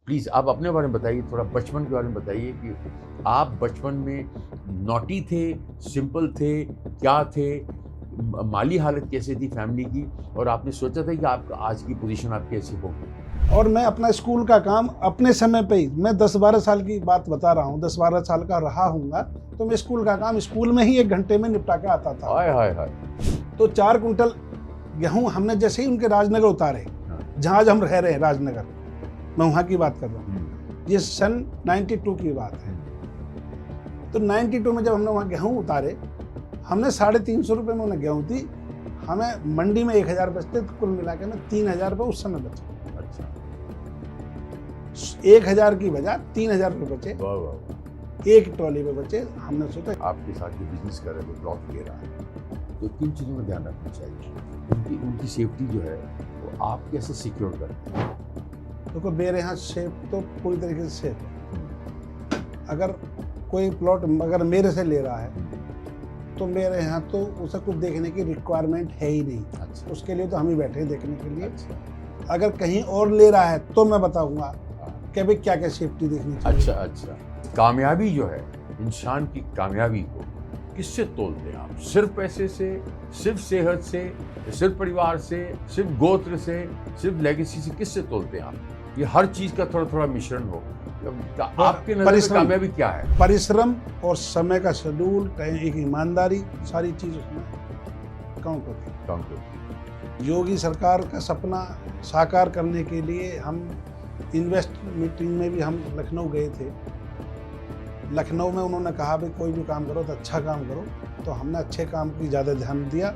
Please आप अपने बारे में बताइए, थोड़ा बचपन के बारे में बताइए कि आप बचपन में नॉटी थे, सिंपल थे, क्या थे? माली हालत कैसी थी फैमिली की और आपने सोचा था कि आप आज की पोज़ीशन आपकी ऐसी होगी? और मैं अपना स्कूल का काम अपने समय पे ही, मैं 10-12 साल की बात बता रहा हूँ, 10-12 साल का रहा हूँगा, तो मैं स्कूल का काम स्कूल में ही 1 घंटे में निपटा के आता था। आय हाय हाय! तो 4 कुंटल गेहूँ हमने जैसे ही उनके राजनगर उतारे, हाँ। जहाँ आज हम रह रहे हैं राजनगर, मैं वहाँ की बात कर रहा हूँ। हुँ, ये सन 92 की बात है। तो 92 में जब हमने वहाँ गेहूँ उतारे, हमने 350 रुपये में उन्हें गेहूँ दी, हमें मंडी में 1000 बचते, तो कुल मिला के हमें 3000 रुपये उस समय बचे। अच्छा। 1000 की बजाय 3000 रुपये बचे, वाह, वाह, वाह! एक ट्रॉली में बचे। हमने सोचा आपके साथ जो बिज़नेस कर रहे हैं, वो प्लॉट ले रहा है, तो किन चीज़ों में ध्यान रखना चाहिए? उनकी सेफ्टी जो है, वो आप कैसे सिक्योर करते हैं? देखो, मेरे यहाँ सेफ तो पूरी तरीके से सेफ है। हुँ, अगर कोई प्लॉट अगर मेरे से ले रहा है, हुँ, तो मेरे यहाँ तो उसे कुछ देखने की रिक्वायरमेंट है ही नहीं। अच्छा, उसके लिए तो हम ही बैठे हैं देखने के लिए। अच्छा, अगर कहीं और ले रहा है तो मैं बताऊँगा हाँ। कि भाई क्या-क्या सेफ्टी देखनी चाहिए। अच्छा, अच्छा। कामयाबी जो है, इंसान की कामयाबी को किससे तोलते हैं आप? सिर्फ़ पैसे से, सिर्फ़ सेहत से, सिर्फ़ परिवार से, सिर्फ़ गोत्र से, सिर्फ़ लेगेसी से, किससे तोलते हैं आप? ये हर चीज़ का थोड़ा-थोड़ा मिश्रण हो। आपके नज़र में परिश्रम कामयाबी क्या है? परिश्रम और समय का शेड्यूल, एक ईमानदारी, सारी चीज़ उसमें काउंट होती है। काम करती योगी सरकार का सपना साकार करने के लिए हम इन्वेस्ट मीटिंग में भी हम लखनऊ गए थे। लखनऊ में उन्होंने कहा भाई कोई भी काम करो तो अच्छा काम करो, तो हमने अच्छे काम की ज़्यादा ध्यान दिया,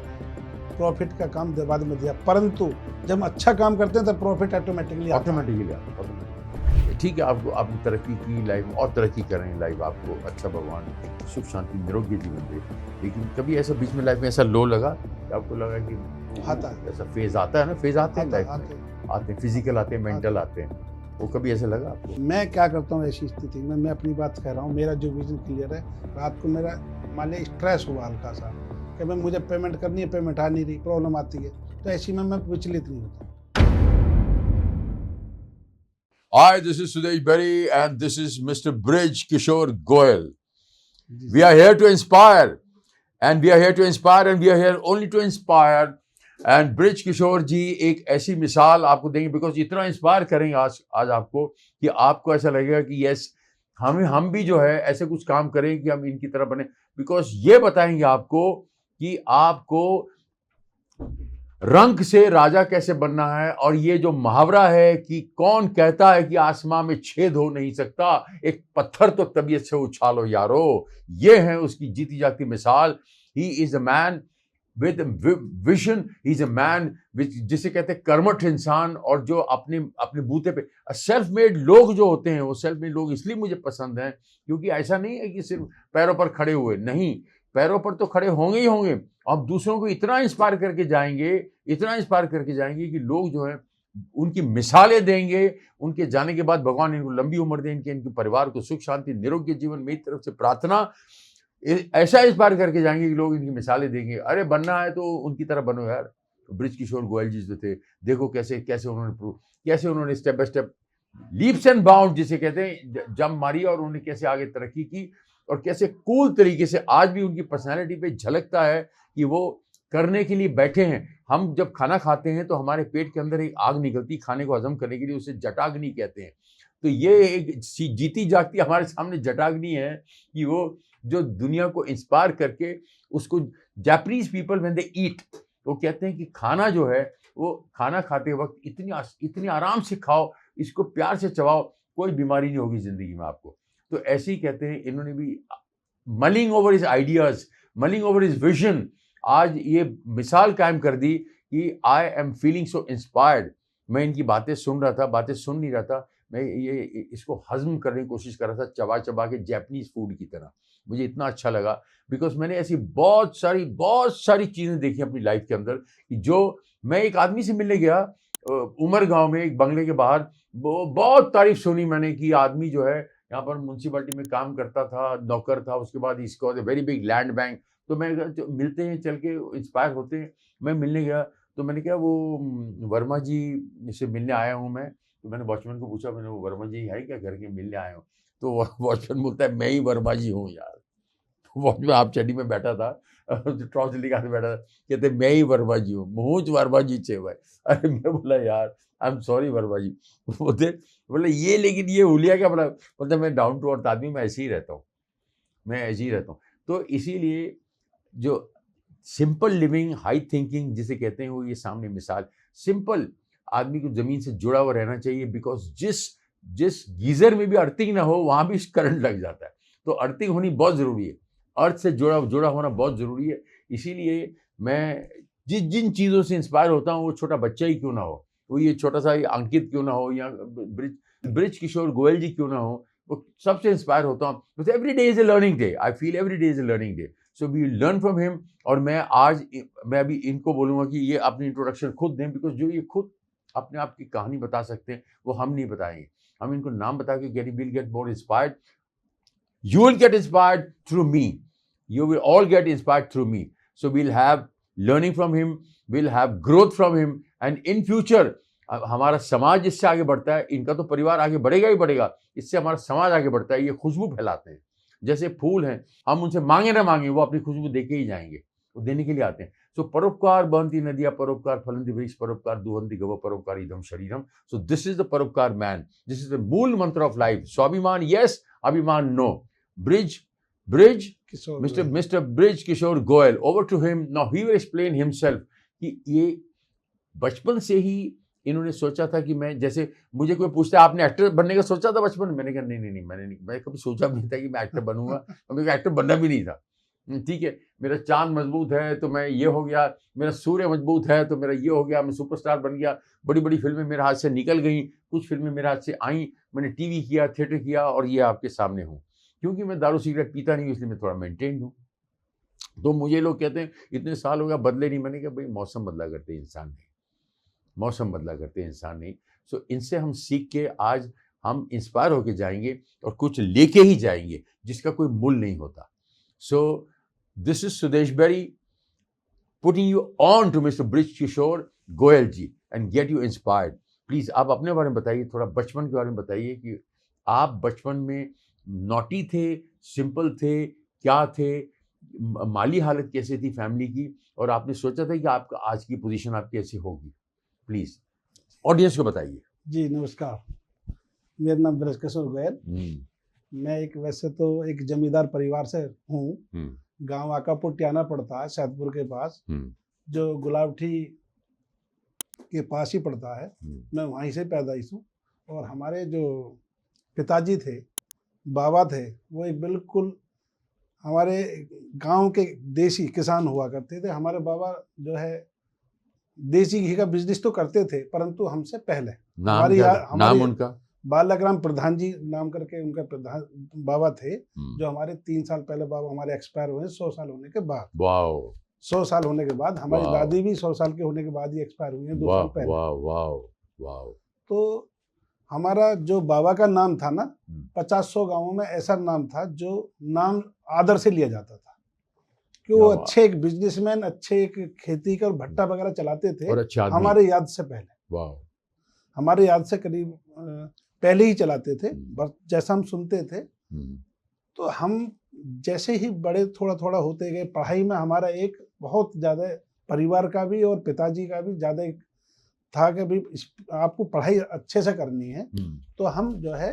प्रॉफिट का काम बाद में दिया। परंतु जब हम अच्छा काम करते हैं तो प्रॉफिट ऑटोमेटिकली आता है। ऑटोमेटिकली आता है, ऑटोमेटिकली। ठीक है, आपको आपने तरक्की की लाइफ में और तरक्की कर रहे हैं, लाइफ आपको अच्छा भगवान सुख शांति निरोगी जीवन दे। लेकिन कभी ऐसा बीच में लाइफ में ऐसा लो लगा कि आपको लगा कि आता है। ऐसा फेज़ आता है ना, फेज़ आते हैं लाइफ आते में, आते हैं, फिज़िकल आते हैं, मेंटल आते हैं। वो कभी ऐसा लगा आपको? मैं क्या करता हूँ ऐसी स्थिति में, मैं अपनी बात कह रहा हूँ, मेरा जो विजन क्लियर है। रात को मेरा मान लिया स्ट्रेस हुआ हल्का सा कि भाई मुझे पेमेंट करनी है, पेमेंट आ नहीं रही, प्रॉब्लम आती है, तो ऐसी में मैं विचलित नहीं होता। Hi, this is Sudesh Berry and this is Mr. Bridge Kishore Goyal. Ji We are here to inspire and we are here to inspire and we are here only to inspire. And Brij Kishore ji एक ऐसी मिसाल आपको देंगे because इतना inspire करेंगे आज आपको कि आपको ऐसा लगेगा कि यस हम भी जो है ऐसे कुछ काम करें कि हम इनकी तरह बने बिकॉज ये बताएंगे आपको कि आपको रंक से राजा कैसे बनना है और ये जो मुहावरा है कि कौन कहता है कि आसमां में छेद हो नहीं सकता, एक पत्थर तो तबीयत से उछालो यारो, ये है उसकी जीती जाती मिसाल। He is a man with vision, he is a man जिसे कहते हैं कर्मठ इंसान, और जो अपने अपने बूते पे सेल्फ मेड लोग जो होते हैं, वो सेल्फ मेड लोग इसलिए मुझे पसंद हैं क्योंकि ऐसा नहीं है कि सिर्फ पैरों पर खड़े हुए, नहीं, पैरों पर तो खड़े होंगे ही होंगे, अब दूसरों को इतना इंस्पायर करके जाएंगे, इतना इंस्पायर करके जाएंगे कि लोग जो है उनकी मिसालें देंगे, उनके जाने के बाद भगवान इनको लंबी उम्र दे, इनके परिवार को सुख शांति निरोगी जीवन, मेरी तरफ से प्रार्थना। ऐसा इंस्पायर करके जाएंगे कि लोग इनकी मिसालें देंगे, अरे बनना है तो उनकी तरह बनो यार। तो ब्रिज किशोर गोयल जी जो थे, देखो कैसे कैसे उन्होंने step by step leaps and bound जिसे कहते हैं जंप मारी और उन्होंने कैसे आगे तरक्की की और कैसे कूल तरीके से आज भी उनकी पर्सनैलिटी पे झलकता है कि वो करने के लिए बैठे हैं। हम जब खाना खाते हैं तो हमारे पेट के अंदर एक आग निकलती, खाने को हजम करने के लिए, उसे जटाग्नि कहते हैं। तो ये एक जीती जागती हमारे सामने जटाग्नि है कि वो जो दुनिया को इंस्पायर करके उसको, जापानीज पीपल व्हेन दे ईट, वो कहते हैं कि खाना जो है वो खाना खाते वक्त इतनी आराम से खाओ, इसको प्यार से चबाओ, कोई बीमारी नहीं होगी जिंदगी में आपको। तो ऐसे ही कहते हैं इन्होंने भी, mulling over his ideas, mulling over his vision, आज ये मिसाल कायम कर दी कि I am feeling so inspired. मैं इनकी बातें सुन रहा था, बातें सुन नहीं रहा था, मैं ये इसको हजम करने की कोशिश कर रहा था चबा चबा के, जापानीज फूड की तरह। मुझे इतना अच्छा लगा बिकॉज मैंने ऐसी बहुत सारी चीज़ें देखी अपनी लाइफ के अंदर कि जो, मैं एक आदमी से मिलने गया उमर गांव में एक बंगले के बाहर, वो बहुत तारीफ सुनी मैंने कि आदमी जो है यहाँ पर म्यूनसिपालिटी में काम करता था, नौकर था, उसके बाद इसको वेरी बिग लैंड बैंक। तो मैं मिलते हैं, चल के इंस्पायर होते हैं, मैं मिलने गया तो मैंने कहा वो वर्मा जी से मिलने आया हूँ मैं, तो मैंने वॉचमैन को पूछा, मैंने वो वर्मा जी है क्या घर के, मिलने आए हो? तो वॉचमैन बोलता है मैं ही वर्मा जी हूँ यार। वॉचमैन आप चड्डी में बैठा था, टॉर्च लेकर बैठा था, कहते मैं ही वर्मा जी हूँ, मुँह वर्मा जी छे भाई। अरे मैं बोला यार आई एम सॉरी वर्मा जी। बोले ये लेकिन ये हुलिया क्या बना, बोलते मैं डाउन टू अर्थ आदमी, मैं ऐसे ही रहता हूँ, मैं ऐसे ही रहता हूँ। तो इसीलिए जो सिंपल लिविंग हाई थिंकिंग जिसे कहते हैं, वो ये सामने मिसाल। सिंपल आदमी को जमीन से जुड़ा हुआ रहना चाहिए, बिकॉज जिस गीजर में भी अर्थिंग ना हो वहां भी करंट लग जाता है। तो अर्थिंग होनी बहुत जरूरी है, अर्थ से जुड़ा होना बहुत जरूरी है। इसीलिए मैं जिन चीजों से इंस्पायर होता हूँ, वो छोटा बच्चा ही क्यों ना हो, वो ये छोटा सा अंकित क्यों ना हो, या ब्रिज किशोर गोयल जी क्यों ना हो, वो सबसे इंस्पायर होता हूँ। Every day is a learning day, I feel every day is a learning day, so we learn from him. और मैं अभी इनको बोलूंगा कि ये अपनी इंट्रोडक्शन खुद दें, बिकॉज जो ये खुद अपने आप की कहानी बता सकते हैं वो हम नहीं बताएंगे। हम इनको नाम बता के will get more inspired, you will get inspired through me, you will all get inspired through me, so we'll have learning from him, we'll have growth from him, and in future हमारा समाज इससे आगे बढ़ता है, इनका तो परिवार आगे बढ़ेगा ही बढ़ेगा, इससे हमारा समाज आगे बढ़ता है। ये खुशबू फैलाते हैं, जैसे फूल हैं, हम उनसे मांगे ना मांगे, वो अपनी खुशबू देके ही जाएंगे, वो देने के लिए आते हैं। सो परोपकार बहंती नदियां, परोपकार फलंती वृक्ष, परोपकार दुहंती गव, परोपकार इदम शरीरम। सो दिस इज द परोपकार मैन, दिस इज द मूल मंत्र ऑफ लाइफ। स्वाभिमान यस, अभिमान no. Bridge, Mr. Bridge Kishore Goyal, over to him. Now he will explain himself कि ये बचपन से ही इन्होंने सोचा था कि मैं, जैसे मुझे कोई पूछता है आपने एक्टर बनने का सोचा था बचपन में, मैंने कहा नहीं, मैं कभी सोचा भी नहीं था कि मैं एक्टर बनूंगा, मेरे एक्टर बनना भी नहीं था। ठीक है, मेरा चांद मजबूत है तो मैं ये हो गया, मेरा सूर्य मजबूत है तो मेरा ये हो गया, मैं सुपरस्टार बन गया, बड़ी बड़ी फिल्में मेरे हाथ से निकल गई, कुछ फिल्में मेरे हाथ से आई, मैंने टीवी किया, थिएटर किया, और ये आपके सामने हूँ। क्योंकि मैं दारू सिगरेट पीता नहीं, इसलिए मैं थोड़ा मेंटेन हूँ। तो मुझे लोग कहते हैं इतने साल हो गया बदले नहीं, मैंने कहा भाई मौसम बदला करते इंसान नहीं, मौसम बदला करते इंसान नहीं। सो इनसे हम सीख के आज हम इंस्पायर होके जाएंगे और कुछ लेके ही जाएंगे जिसका कोई मूल नहीं होता। So this is Sudesh Berry putting you on to mister Brij Kishore Goyal ji and get you inspired. Please आप अपने बारे में बताइए, थोड़ा बचपन के बारे में बताइए कि आप बचपन में नॉटी थे, सिंपल थे, क्या थे, माली हालत कैसे थी फैमिली की, और आपने सोचा था कि आपका आज की पोजीशन आपकी ऐसी होगी? प्लीज ऑडियंस को बताइए। जी नमस्कार, मेरा नाम ब्रज किशोर गोयल। मैं वैसे तो एक जमींदार परिवार से हूँ। गांव आकापुर ट्याना पड़ता है सैदपुर के पास, जो गुलाबठी के पास ही पड़ता है। मैं वहीं से पैदाइश हूँ। और हमारे जो पिताजी थे, बाबा थे, वो एक बिल्कुल हमारे गांव के देसी किसान हुआ करते थे। हमारे बाबा जो है देसी घी का बिजनेस तो करते थे, परंतु हमसे पहले नाम उनका बालकराम प्रधान जी नाम करके उनका प्रधान बाबा थे, जो हमारे 3 साल पहले बाबा हमारे एक्सपायर हुए 100 साल होने के बाद। 100 साल होने के बाद हमारी दादी भी 100 साल के होने के बाद ही एक्सपायर हुई है 2 साल पहले। तो हमारा जो बाबा का नाम था ना, 50-100 गांवों में ऐसा नाम था जो नाम आदर से लिया जाता था, कि वो अच्छे एक बिजनेसमैन, अच्छे एक खेती का और भट्टा वगैरह चलाते थे। हमारे याद से पहले, हमारे याद से करीब पहले ही चलाते थे, जैसा हम सुनते थे। तो हम जैसे ही बड़े थोड़ा थोड़ा होते गए, पढ़ाई में हमारा एक बहुत ज़्यादा परिवार का भी और पिताजी का भी ज़्यादा था कि भाई आपको पढ़ाई अच्छे से करनी है। तो हम जो है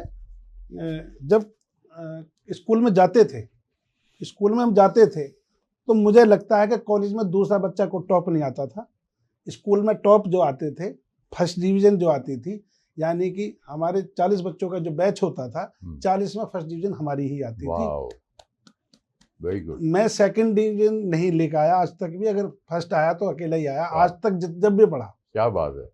जब स्कूल में जाते थे, स्कूल में हम जाते थे, तो मुझे लगता है कि कॉलेज में दूसरा बच्चा को टॉप नहीं आता था। स्कूल में टॉप जो आते थे, फर्स्ट डिवीज़न जो आती थी, यानी कि हमारे 40 बच्चों का जो बैच होता था, 40 में फर्स्ट डिवीज़न हमारी ही आती थी। Very good. मैं सेकंड डिवीज़न नहीं लेकर आया आज तक भी, अगर फर्स्ट आया तो अकेला ही आया आज तक जब भी पढ़ा। क्या बात है।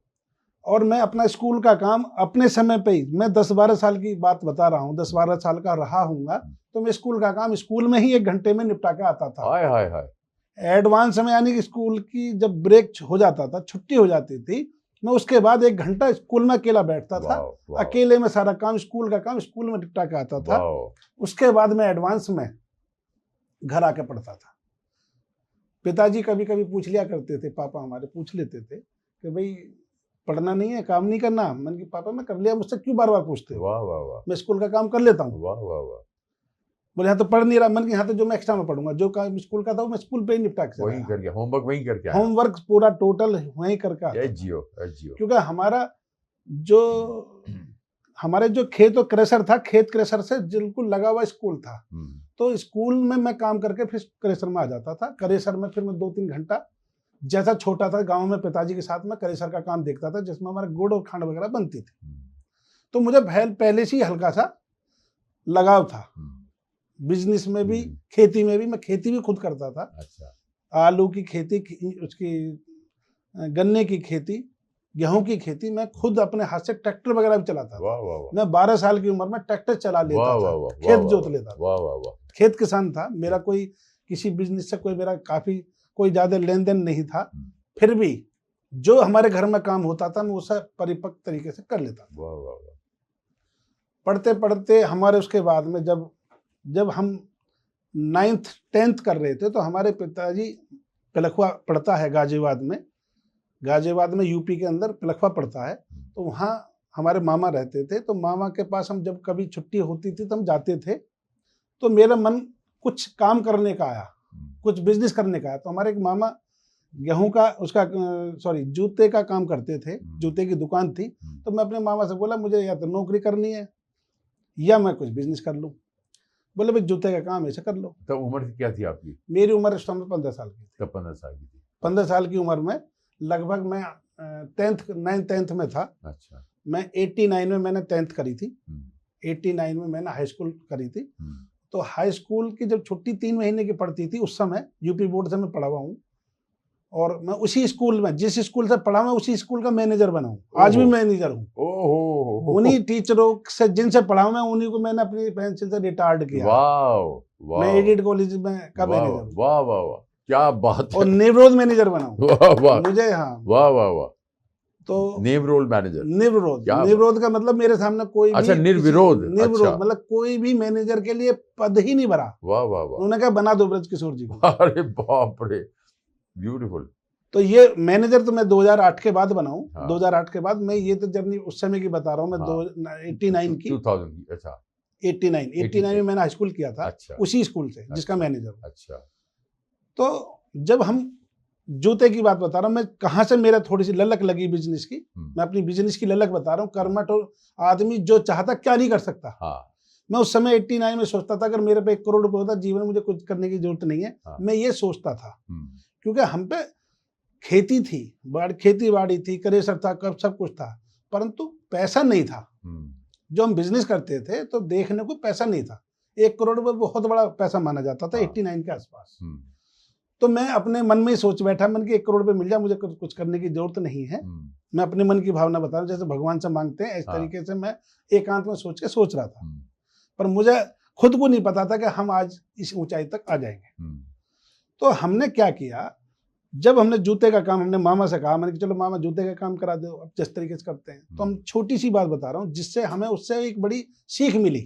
और मैं अपना स्कूल का काम अपने समय पे ही, मैं 10-12 साल की बात बता रहा हूँ, 10-12 साल का रहा हूँगा, तो मैं स्कूल का काम स्कूल में ही 1 घंटे में निपटा के आता था। हाय हाय हाय। एडवांस में, यानी कि स्कूल की जब ब्रेक हो जाता था, छुट्टी हो जाती थी, मैं उसके बाद 1 घंटा स्कूल में अकेला बैठता था। अकेले में सारा काम, स्कूल का काम स्कूल में निपटा के आता था। उसके बाद मैं एडवांस में घर आके पढ़ता था। पिताजी कभी कभी पूछ लिया करते थे, पापा हमारे पूछ लेते थे कि भाई पढ़ना नहीं है, काम नहीं करना। मैंने कहा पापा मैं कर लिया, मुझसे क्यों बार बार पूछते हो? वाह वाह वाह मैं स्कूल का काम कर लेता हूँ। वाह वाह वाह। बोले यहाँ तो पढ़ नहीं रहा। मैंने कहा यहाँ तो जो मैं एक्स्ट्रा में पढ़ूंगा, जो काम स्कूल का था वो मैं स्कूल पे ही निपटा के वही चला कर गया, होमवर्क वही करके आया। होमवर्क पूरा टोटल वहीं करके आता ए था। जियो ए जियो। क्योंकि हमारे जो खेत और क्रेशर था, खेत क्रेशर से बिल्कुल लगा हुआ स्कूल था। तो स्कूल में मैं काम करके फिर क्रेशर में आ जाता था। क्रेशर में फिर मैं 2-3 घंटा, जैसा छोटा था गांव में पिताजी के साथ में क्रेशर का काम देखता था, जिसमें हमारे गुड़ और खांड वगैरह बनती थी। तो मुझे पहले से ही हल्का सा लगाव था बिजनेस में भी, खेती में भी। मैं खेती भी खुद करता था। अच्छा। आलू की खेती, उसकी गन्ने की खेती, गेहूं की खेती मैं खुद अपने हाथ से ट्रैक्टर वगैरह भी चलाता था। वाह वाह वाह। मैं 12 साल की उम्र में ट्रैक्टर चला लेता वाह था, वाह वाह। खेत जोत लेता था। वाह वाह वाह। खेत किसान था मेरा, कोई किसी बिजनेस से कोई ज्यादा लेन देन नहीं था। फिर भी जो हमारे घर में काम होता था मैं उसे परिपक्व तरीके से कर लेता था। वाह वाह वाह। पढ़ते पढ़ते हमारे उसके बाद में जब हम 9th 10th कर रहे थे, तो हमारे पिताजी, पिलखवा पड़ता है गाजियाबाद में यूपी के अंदर पिलखवा पड़ता है। तो वहाँ हमारे मामा रहते थे। तो मामा के पास हम जब कभी छुट्टी होती थी तो हम जाते थे। तो मेरा मन कुछ काम करने का आया, कुछ बिजनेस करने का आया। तो हमारे एक मामा गेहूं का जूते का काम करते थे, जूते की दुकान थी। तो मैं अपने मामा से बोला मुझे या तो नौकरी करनी है या मैं कुछ बिजनेस कर लूँ। बोले भाई जूते का काम ऐसे कर लो। तब उम्र क्या थी आपकी? मेरी उम्र उस समय 15 साल की थी। तब 15 साल की थी। 15 साल की उम्र में लगभग मैं 9th 10th में था। अच्छा। मैं 89 में मैंने 10th करी थी। 89 में मैंने हाई स्कूल करी थी। तो हाई स्कूल की जब छुट्टी 3 महीने की पड़ती थी, उस समय यूपी बोर्ड से मैं पढ़ा हुआ हूँ। और मैं उसी स्कूल में, जिस स्कूल से पढ़ा मैं उसी स्कूल का मैनेजर बना हूँ। आज भी मैनेजर हूँ। उन्हीं टीचरों से जिनसे पढ़ा हूँ मैं, उन्हीं को मैंने अपनी पेंशन से रिटायर्ड किया। वाह। मैं एडिड कॉलेज में का मैनेजर हूँ। वाह वाह वाह, क्या बात है। और नेवरोज मैनेजर बना हूँ। वाह वाह मुझे, हाँ। वाह वाह वाह। तो नेवरोल मैनेजर। निर्विरोध का मतलब मेरे सामने कोई भी, अच्छा, निर्विरोध। अच्छा। मतलब कोई भी मैनेजर के लिए पद ही नहीं भरा। वाह वाह वाह। उन्होंने कहा बना दो ब्रज किशोर जी को। अरे बाप रे, ब्यूटीफुल। तो ये मैनेजर तो मैं 2008 के बाद बना हूँ। हाँ। 2008 के बाद मैं, ये तो जर्नी उस समय की बता रहा हूँ मैं। हाँ। 89 की 2000 की। अच्छा। 89 में मैंने हाई स्कूल किया था। अच्छा। उसी स्कूल से जिसका मैनेजर हूँ। अच्छा। तो जब हम जूते की बात बता रहा हूँ मैं, कहाँ से मेरा थोड़ी सी ललक लगी बिजनेस की। मैं अपनी बिजनेस की ललक बता रहा हूँ। कर्मठ और आदमी जो चाहता क्या नहीं कर सकता। हाँ। मैं उस समय 89 में सोचता था अगर मेरे पे 1 करोड़ रुपए होता, जीवन में मुझे कुछ करने की जरूरत नहीं है। हाँ। मैं ये सोचता था क्योंकि हम पे खेती थी, खेती बाड़ी थी, क्रेशर था, कब सब कुछ था, परंतु पैसा नहीं था। जो हम बिजनेस करते थे तो देखने को पैसा नहीं था। 1 करोड़ रुपए बहुत बड़ा पैसा माना जाता था। 89 के आसपास। तो मैं अपने मन में ही सोच बैठा, मन के 1 करोड़ रुपए मिल जाए, मुझे कुछ करने की जरूरत नहीं है। मैं अपने मन की भावना बता रहा हूँ, जैसे भगवान से मांगते हैं इस तरीके से मैं एकांत में सोच रहा था। पर मुझे खुद को नहीं पता था कि हम आज इस ऊंचाई तक आ जाएंगे। तो हमने क्या किया, जब हमने जूते का काम, हमने मामा से कहा, मैंने कि चलो मामा जूते का काम करा दो, अब जिस तरीके से करते हैं। तो हम छोटी सी बात बता रहा हूँ जिससे हमें उससे एक बड़ी सीख मिली।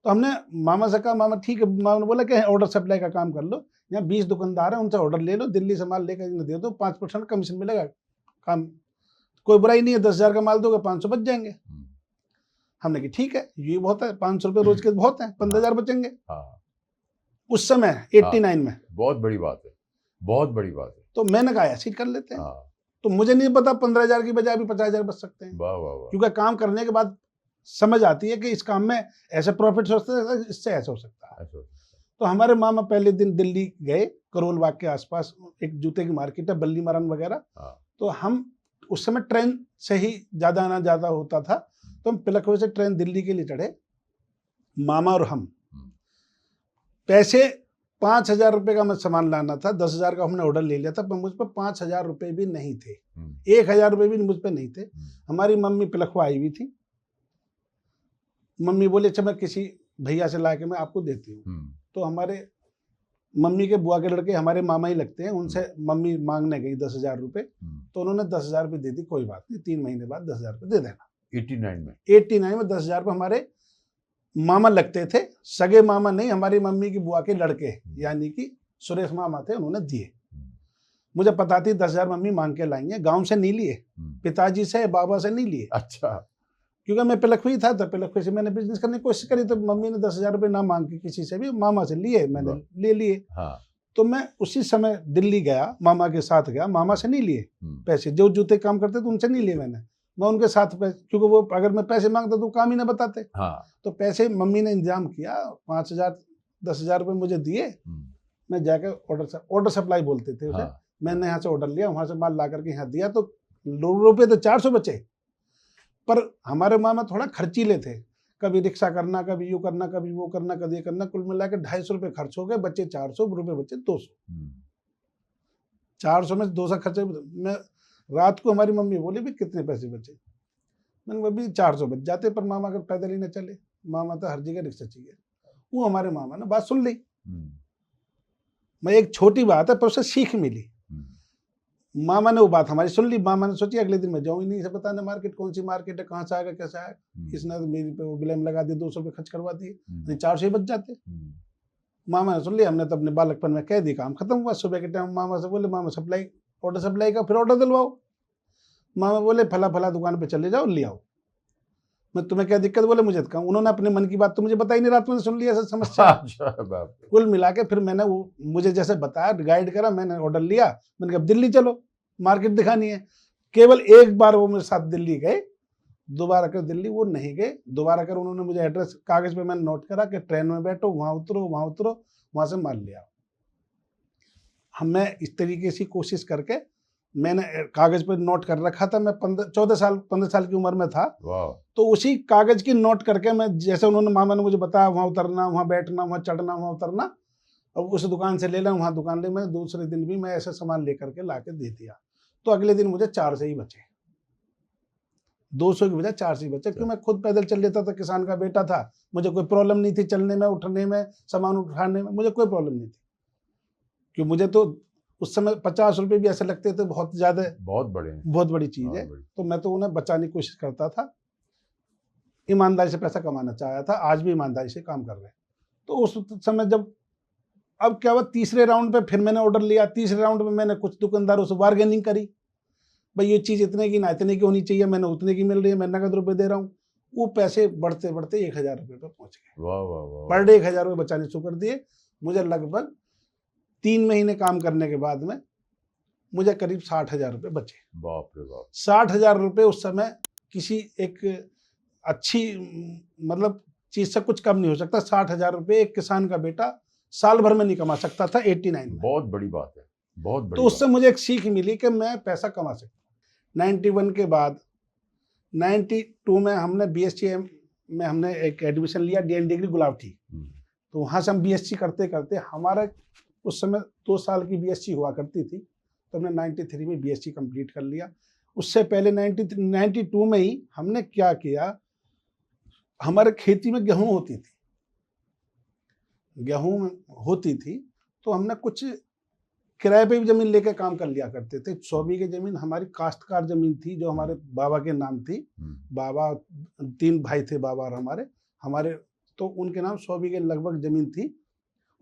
तो हमने मामा से कहा, मामा ठीक है। मामा ने बोला कि ऑर्डर सप्लाई का काम कर लो, यहाँ 20 दुकानदार हैं, उनसे ऑर्डर ले लो, दिल्ली से माल लेकर दे दो, 5% कमीशन मिलेगा, काम कोई बुराई नहीं है। 10,000 का माल दोगे 500 बच जाएंगे। हमने कि ठीक है, ये बहुत है, 500 रुपये रोज के बहुत हैं, 15,000 बचेंगे। उस समय 89 में बहुत बड़ी बात है, बहुत बड़ी बात है। तो मैंने कहा ऐसे ही कर लेते हैं। तो मुझे नहीं पता 15,000 की बजाय भी 50,000 बच सकते हैं। वाह वाह वाह। क्योंकि काम करने के बाद समझ आती है कि इस काम में ऐसे प्रॉफिट हो सकता है, इससे ऐसा हो सकता है। तो हमारे मामा पहले दिन दिल्ली गए, करोल बाग के आसपास एक जूते की मार्केट है, बल्ली मरन वगैरह। तो हम उस समय ट्रेन से ही ज्यादा आना ज्यादा होता था। तो हम पिलखवे से ट्रेन दिल्ली के लिए चढ़े, मामा और हम। पैसे 5,000 रुपए का मैं सामान लाना था, 10,000 का हमने ऑर्डर ले लिया था, पर मुझ पर 5,000 रुपए भी नहीं थे। 1,000 रुपए भी मुझ पर नहीं थे। हमारी मम्मी पिलखवा आई हुई थी। मम्मी बोले अच्छा मैं किसी भैया से ला के मैं आपको देती हूँ। तो हमारे मम्मी के बुआ के लड़के हमारे मामा ही लगते हैं, उनसे मम्मी मांगने गई 10,000 रुपए। तो उन्होंने 10,000 रुपये दे दी, कोई बात नहीं, 3 महीने बाद 10,000 रुपये दे देना। 89 में 10,000 रुपये हमारे मामा लगते थे, सगे मामा नहीं, हमारी मम्मी की बुआ के लड़के यानी कि सुरेश मामा थे, उन्होंने दिए। मुझे पता थी 10,000 मम्मी मांग के लाएंगे, गांव से नहीं लिए, पिताजी से बाबा से नहीं लिए। अच्छा। क्योंकि मैं पिलखवी था, तो पिलखवी से मैंने बिजनेस करने की कोशिश करी, तो मम्मी ने 10,000 रुपये ना मांग के किसी से भी, मामा से लिए, मैंने ले लिए। हाँ। तो मैं उसी समय दिल्ली गया, मामा के साथ गया, मामा से नहीं लिए पैसे, जो जूते काम करते थे उनसे नहीं लिए मैंने, मैं उनके साथ क्योंकि वो अगर मैं पैसे मांगता तो काम ही ना बताते। हाँ। तो पैसे मम्मी ने इंतजाम किया, 5,000 10,000 रुपये मुझे दिए, मैं जाकर ऑर्डर सप्लाई बोलते थे उसे। हाँ। मैंने यहाँ से ऑर्डर लिया, वहां से माल ला करके यहाँ दिया, तो रुपये तो 400 बचे। पर हमारे मामा थोड़ा खर्चीले थे, कभी रिक्शा करना, कभी यूँ करना, कभी वो करना, कभी ये करना, कुल मिला के 250 रुपये खर्च हो गए, बचे 400 रुपये, बचे 200। 400 में 200 खर्चे। मैं रात को हमारी मम्मी बोली भी कितने पैसे बचे, मैंने बोला भी 400 बच जाते, पर मामा अगर पैदल ही न चले, मामा तो हर जगह रिक्शा चाहिए। वो हमारे मामा ने बात सुन ली। मैं एक छोटी बात है पर उससे सीख मिली। मामा ने वो बात हमारी सुन ली, मामा ने सोची अगले दिन मैं जाऊँ ही नहीं, इसे बताने मार्केट कौन सी मार्केट है, कहाँ से आएगा, कैसे आएगा। इसने तो मेरी पे वो ब्लेम लगा दिया, 200 रुपये खर्च करवा दिए, नहीं 400 ही बच जाते। मामा ने सुन लिया, हमने तो अपने बालकपन में कह दी, काम खत्म हुआ। सुबह के टाइम मामा से बोले, मामा सप्लाई, ऑर्डर सप्लाई का फिर ऑर्डर दिलवाओ। मामा बोले फला फला दुकान पे चले जाओ, ले आओ। मैं तुम्हें क्या दिक्कत, बोले मुझे तो, उन्होंने अपने मन की बात तो मुझे बताई नहीं, रात में सुन लिया ऐसा समस्या। कुल मिला के फिर मैंने वो मुझे जैसे बताया, गाइड करा, मैंने ऑर्डर लिया, मैंने कहा दिल्ली चलो, मार्केट दिखानी है। केवल एक बार वो मेरे साथ दिल्ली गए, दोबारा कर दिल्ली वो नहीं गए। दोबारा कर उन्होंने मुझे एड्रेस कागज पे मैंने नोट करा कि ट्रेन में बैठो, वहां उतरो, वहां से माल ले आओ। मैं इस तरीके से कोशिश करके मैंने कागज पे नोट कर रखा था। मैं 15 साल की उम्र में था, तो उसी कागज की नोट करके मैं, जैसे उन्होंने मामा ने मुझे बताया, वहां उतरना, वहां बैठना, वहां चढ़ना, वहां उतरना, और उस दुकान से ले लेना, वहां दुकान ले। मैं दूसरे दिन भी मैं ऐसा सामान लेकर के ला के दे दिया, तो अगले दिन मुझे 4 से ही बचे, 200 की बजाय 4 से ही बचे। क्योंकि मैं खुद पैदल चल लेता था, किसान का बेटा था, मुझे कोई प्रॉब्लम नहीं थी चलने में, उठने में, सामान उठाने में, मुझे कोई प्रॉब्लम नहीं थी। क्योंकि मुझे तो उस समय 50 रुपये भी ऐसे लगते थे बहुत ज्यादा, बहुत बड़ी चीज है। तो मैं तो उन्हें बचाने की कोशिश करता था, ईमानदारी से पैसा कमाना चाहता था, आज भी ईमानदारी से काम कर रहे हैं। तो उस समय जब, अब क्या हुआ, तीसरे राउंड पे फिर मैंने ऑर्डर लिया। तीसरे राउंड में मैंने कुछ दुकानदारों से बार्गेनिंग करी, भाई ये चीज इतने की ना इतने की होनी चाहिए, मैंने उतने की मिल रही है, मैं नगद रुपए दे रहा हूँ। वो पैसे बढ़ते बढ़ते 1,000 रुपये पे पहुंच गए। पर डे 1,000 रुपये बचाने शुरू कर दिए। मुझे लगभग 3 महीने काम करने के बाद में मुझे करीब 60,000 रुपये बचे। बाप रे बाप। 60,000 रुपये उस समय किसी एक अच्छी मतलब चीज से कुछ कम नहीं हो सकता। 60,000 रुपये एक किसान का बेटा साल भर में नहीं कमा सकता था 89 में। बहुत बड़ी बात है, बहुत बड़ी। तो उससे मुझे एक सीख मिली कि मैं पैसा कमा सकता हूँ। 91 के बाद 92 में हमने BSc में हमने एक एडमिशन लिया, DN डिग्री गुलावटी। तो वहाँ से हम BSc करते करते हमारा उस समय 2 साल की BSc हुआ करती थी, तो हमने 93 में BSc कंप्लीट कर लिया। उससे पहले 92 में ही हमने क्या किया, हमारे खेती में गेहूं होती थी, तो हमने कुछ किराए पे भी जमीन लेके काम कर लिया करते थे। 100 बीघे जमीन हमारी काश्तकार जमीन थी, जो हमारे बाबा के नाम थी। बाबा 3 भाई थे, बाबा और हमारे तो उनके नाम 100 बीघे लगभग जमीन थी।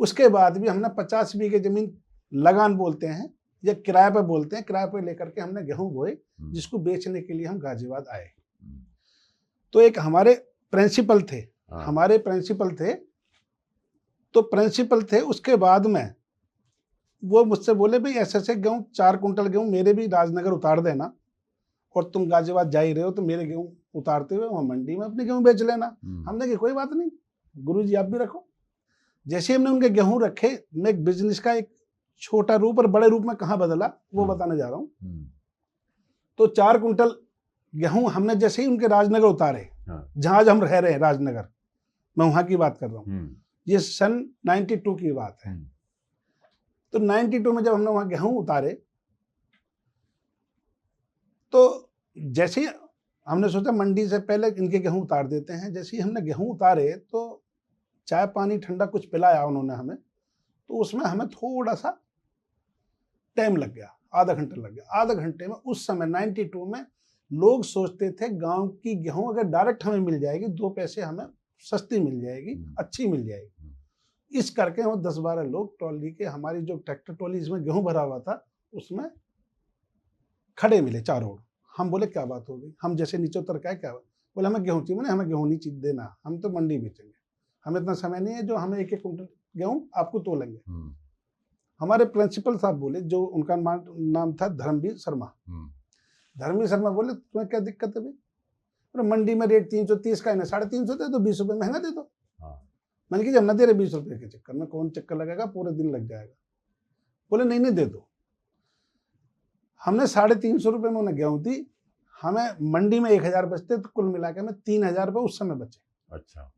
उसके बाद भी हमने 50 बीघे जमीन लगान बोलते हैं या किराए पे बोलते हैं, किराए पे लेकर के हमने गेहूं बोए, जिसको बेचने के लिए हम गाजियाबाद आए। तो एक हमारे प्रिंसिपल थे, तो प्रिंसिपल थे। उसके बाद में वो मुझसे बोले भाई ऐसे गेहूं 4 कुंटल गेहूं मेरे भी राजनगर उतार देना, और तुम गाजियाबाद जा ही रहे हो तो मेरे गेहूं उतारते हुए वहां मंडी में अपने गेहूं बेच लेना। हमने कहा कोई बात नहीं गुरुजी, आप भी रखो। जैसे हमने उनके गेहूं रखे, मैं एक बिजनेस का एक छोटा रूप और बड़े रूप में कहाँ बदला वो बताने जा रहा हूँ। तो 4 कुंटल गेहूं हमने जैसे ही उनके राजनगर उतारे, जहां हम रह रहे हैं राजनगर, मैं वहां की बात कर रहा हूँ, ये सन 92 की बात है। तो 92 में जब हमने वहां गेहूं उतारे, तो जैसे ही हमने सोचा मंडी से पहले इनके गेहूं उतार देते हैं। जैसे ही हमने गेहूं उतारे तो चाय पानी ठंडा कुछ पिलाया उन्होंने हमें, तो उसमें हमें थोड़ा सा टाइम लग गया, आधा घंटा लग गया। आधा घंटे में उस समय 92 में लोग सोचते थे गांव की गेहूं अगर डायरेक्ट हमें मिल जाएगी, 2 पैसे हमें सस्ती मिल जाएगी, अच्छी मिल जाएगी। इस करके वो 10-12 लोग ट्रॉली के, हमारी जो ट्रैक्टर ट्रॉली इसमें गेहूं भरा हुआ था, उसमें खड़े मिले चारों ओर। हम बोले क्या बात हो गई, हम जैसे नीचे उतर के आए, क्या बात, बोले हमें गेहूँ चाहिए। मैंने हमें गेहूँ नहीं चाहिए देना, हम तो मंडी बेचेंगे, हमें इतना समय नहीं है जो हमें एक एक कुंटल गेहूँ आपको तोलेंगे। हमारे प्रिंसिपल साहब बोले, जो उनका नाम था धर्मवीर शर्मा। धर्मवीर शर्मा बोले तुम्हें क्या दिक्कत है भाई, अरे मंडी में रेट 330 का है ना, 350 दे दो, 20 रुपये महंगा दे दो। मैंने कहा जब न दे रहे 20 रुपये के चक्कर में कौन चक्कर लगेगा, पूरे दिन लग जाएगा। बोले नहीं नहीं दे दो। हमने 350 रुपये में उन्हें गेहूँ दी। हमें मंडी में 1000 बचते तो कुल मिला के में 3000 रुपये उस समय बचे। अच्छा,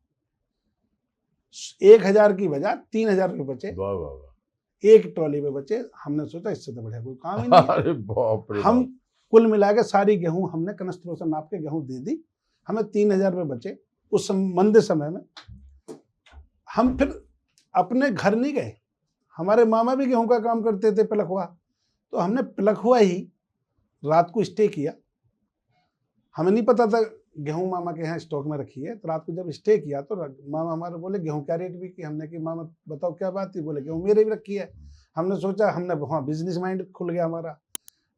1000 की बजाय 3000 रुपये बचे। वाह वाह वाह, एक ट्रॉली में बचे। हमने सोचा इससे तो बढ़िया कोई काम ही नहीं है। अरे बाप रे हम बाप। कुल मिला के सारी गेहूं हमने कनस्तरों से नाप के गेहूं दे दी। हमें 3000 रुपये बचे। उस मंदे समय में हम फिर अपने घर नहीं गए। हमारे मामा भी गेहूं का काम करते थे, पिलखुआ, तो हमने पिलखुआ ही रात को स्टे किया। हमें नहीं पता था गेहूं मामा के यहाँ स्टॉक में रखी है। तो रात को जब स्टे किया तो मामा हमारे बोले गेहूं क्या रेट भी की। हमने कि मामा बताओ क्या बात थी। बोले गेहूं मेरे भी रखी है। हमने सोचा, हमने हाँ बिजनेस माइंड खुल गया हमारा।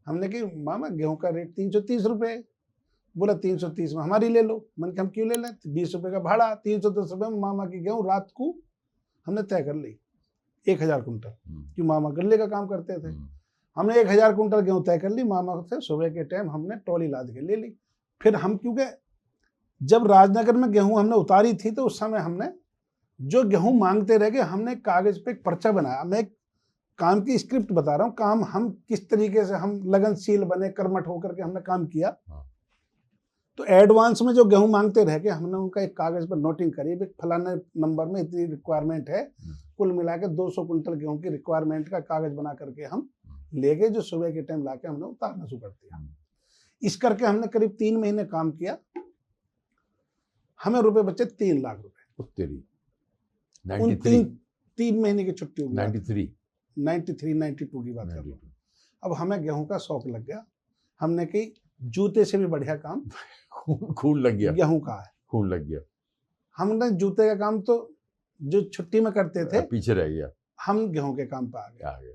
हमने कि मामा गेहूं का रेट 330 रुपये। बोला 330 में हमारी ले लो। मैंने कहा हम क्यों ले लें, 20 रुपये का भाड़ा, 310 रुपये में मामा की गेहूं रात को हमने तय कर ली 1000 कुंटल, कि मामा गल्ले का काम करते थे। हमने 1000 कुंटल गेहूं तय कर ली मामा से। सुबह के टाइम हमने ट्रॉली लाद के ले ली। फिर हम, क्योंकि जब राजनगर में गेहूं हमने उतारी थी तो उस समय हमने जो गेहूं मांगते रह गए, हमने कागज पे एक पर्चा बनाया। मैं एक काम की स्क्रिप्ट बता रहा हूँ, काम हम किस तरीके से हम लगनशील बने, कर्मठ होकर के हमने काम किया। तो एडवांस में जो गेहूं मांगते रह गए, हमने उनका एक कागज पर नोटिंग करी, फलाने नंबर में इतनी रिक्वायरमेंट है। कुल मिला के 200 कुंटल गेहूं की रिक्वायरमेंट का कागज बना करके हम ले गए, जो सुबह के टाइम लाके हमने उतारना शुरू कर दिया। इस करके हमने करीब 3 महीने काम किया। हमें रुपए बचे 3 लाख रुपए। तेरी उन 3 महीने की छुट्टी हो गई। 93 92 की बात कर रहा हूँ। अब हमें गेहूं का शौक लग गया। हमने कि जूते से भी बढ़िया काम खून लग गया, गेहूं का है। खून लग गया। हमने जूते का काम तो जो छुट्टी में करते थे पीछे रह गया, हम गेहूं के काम पे आ गए।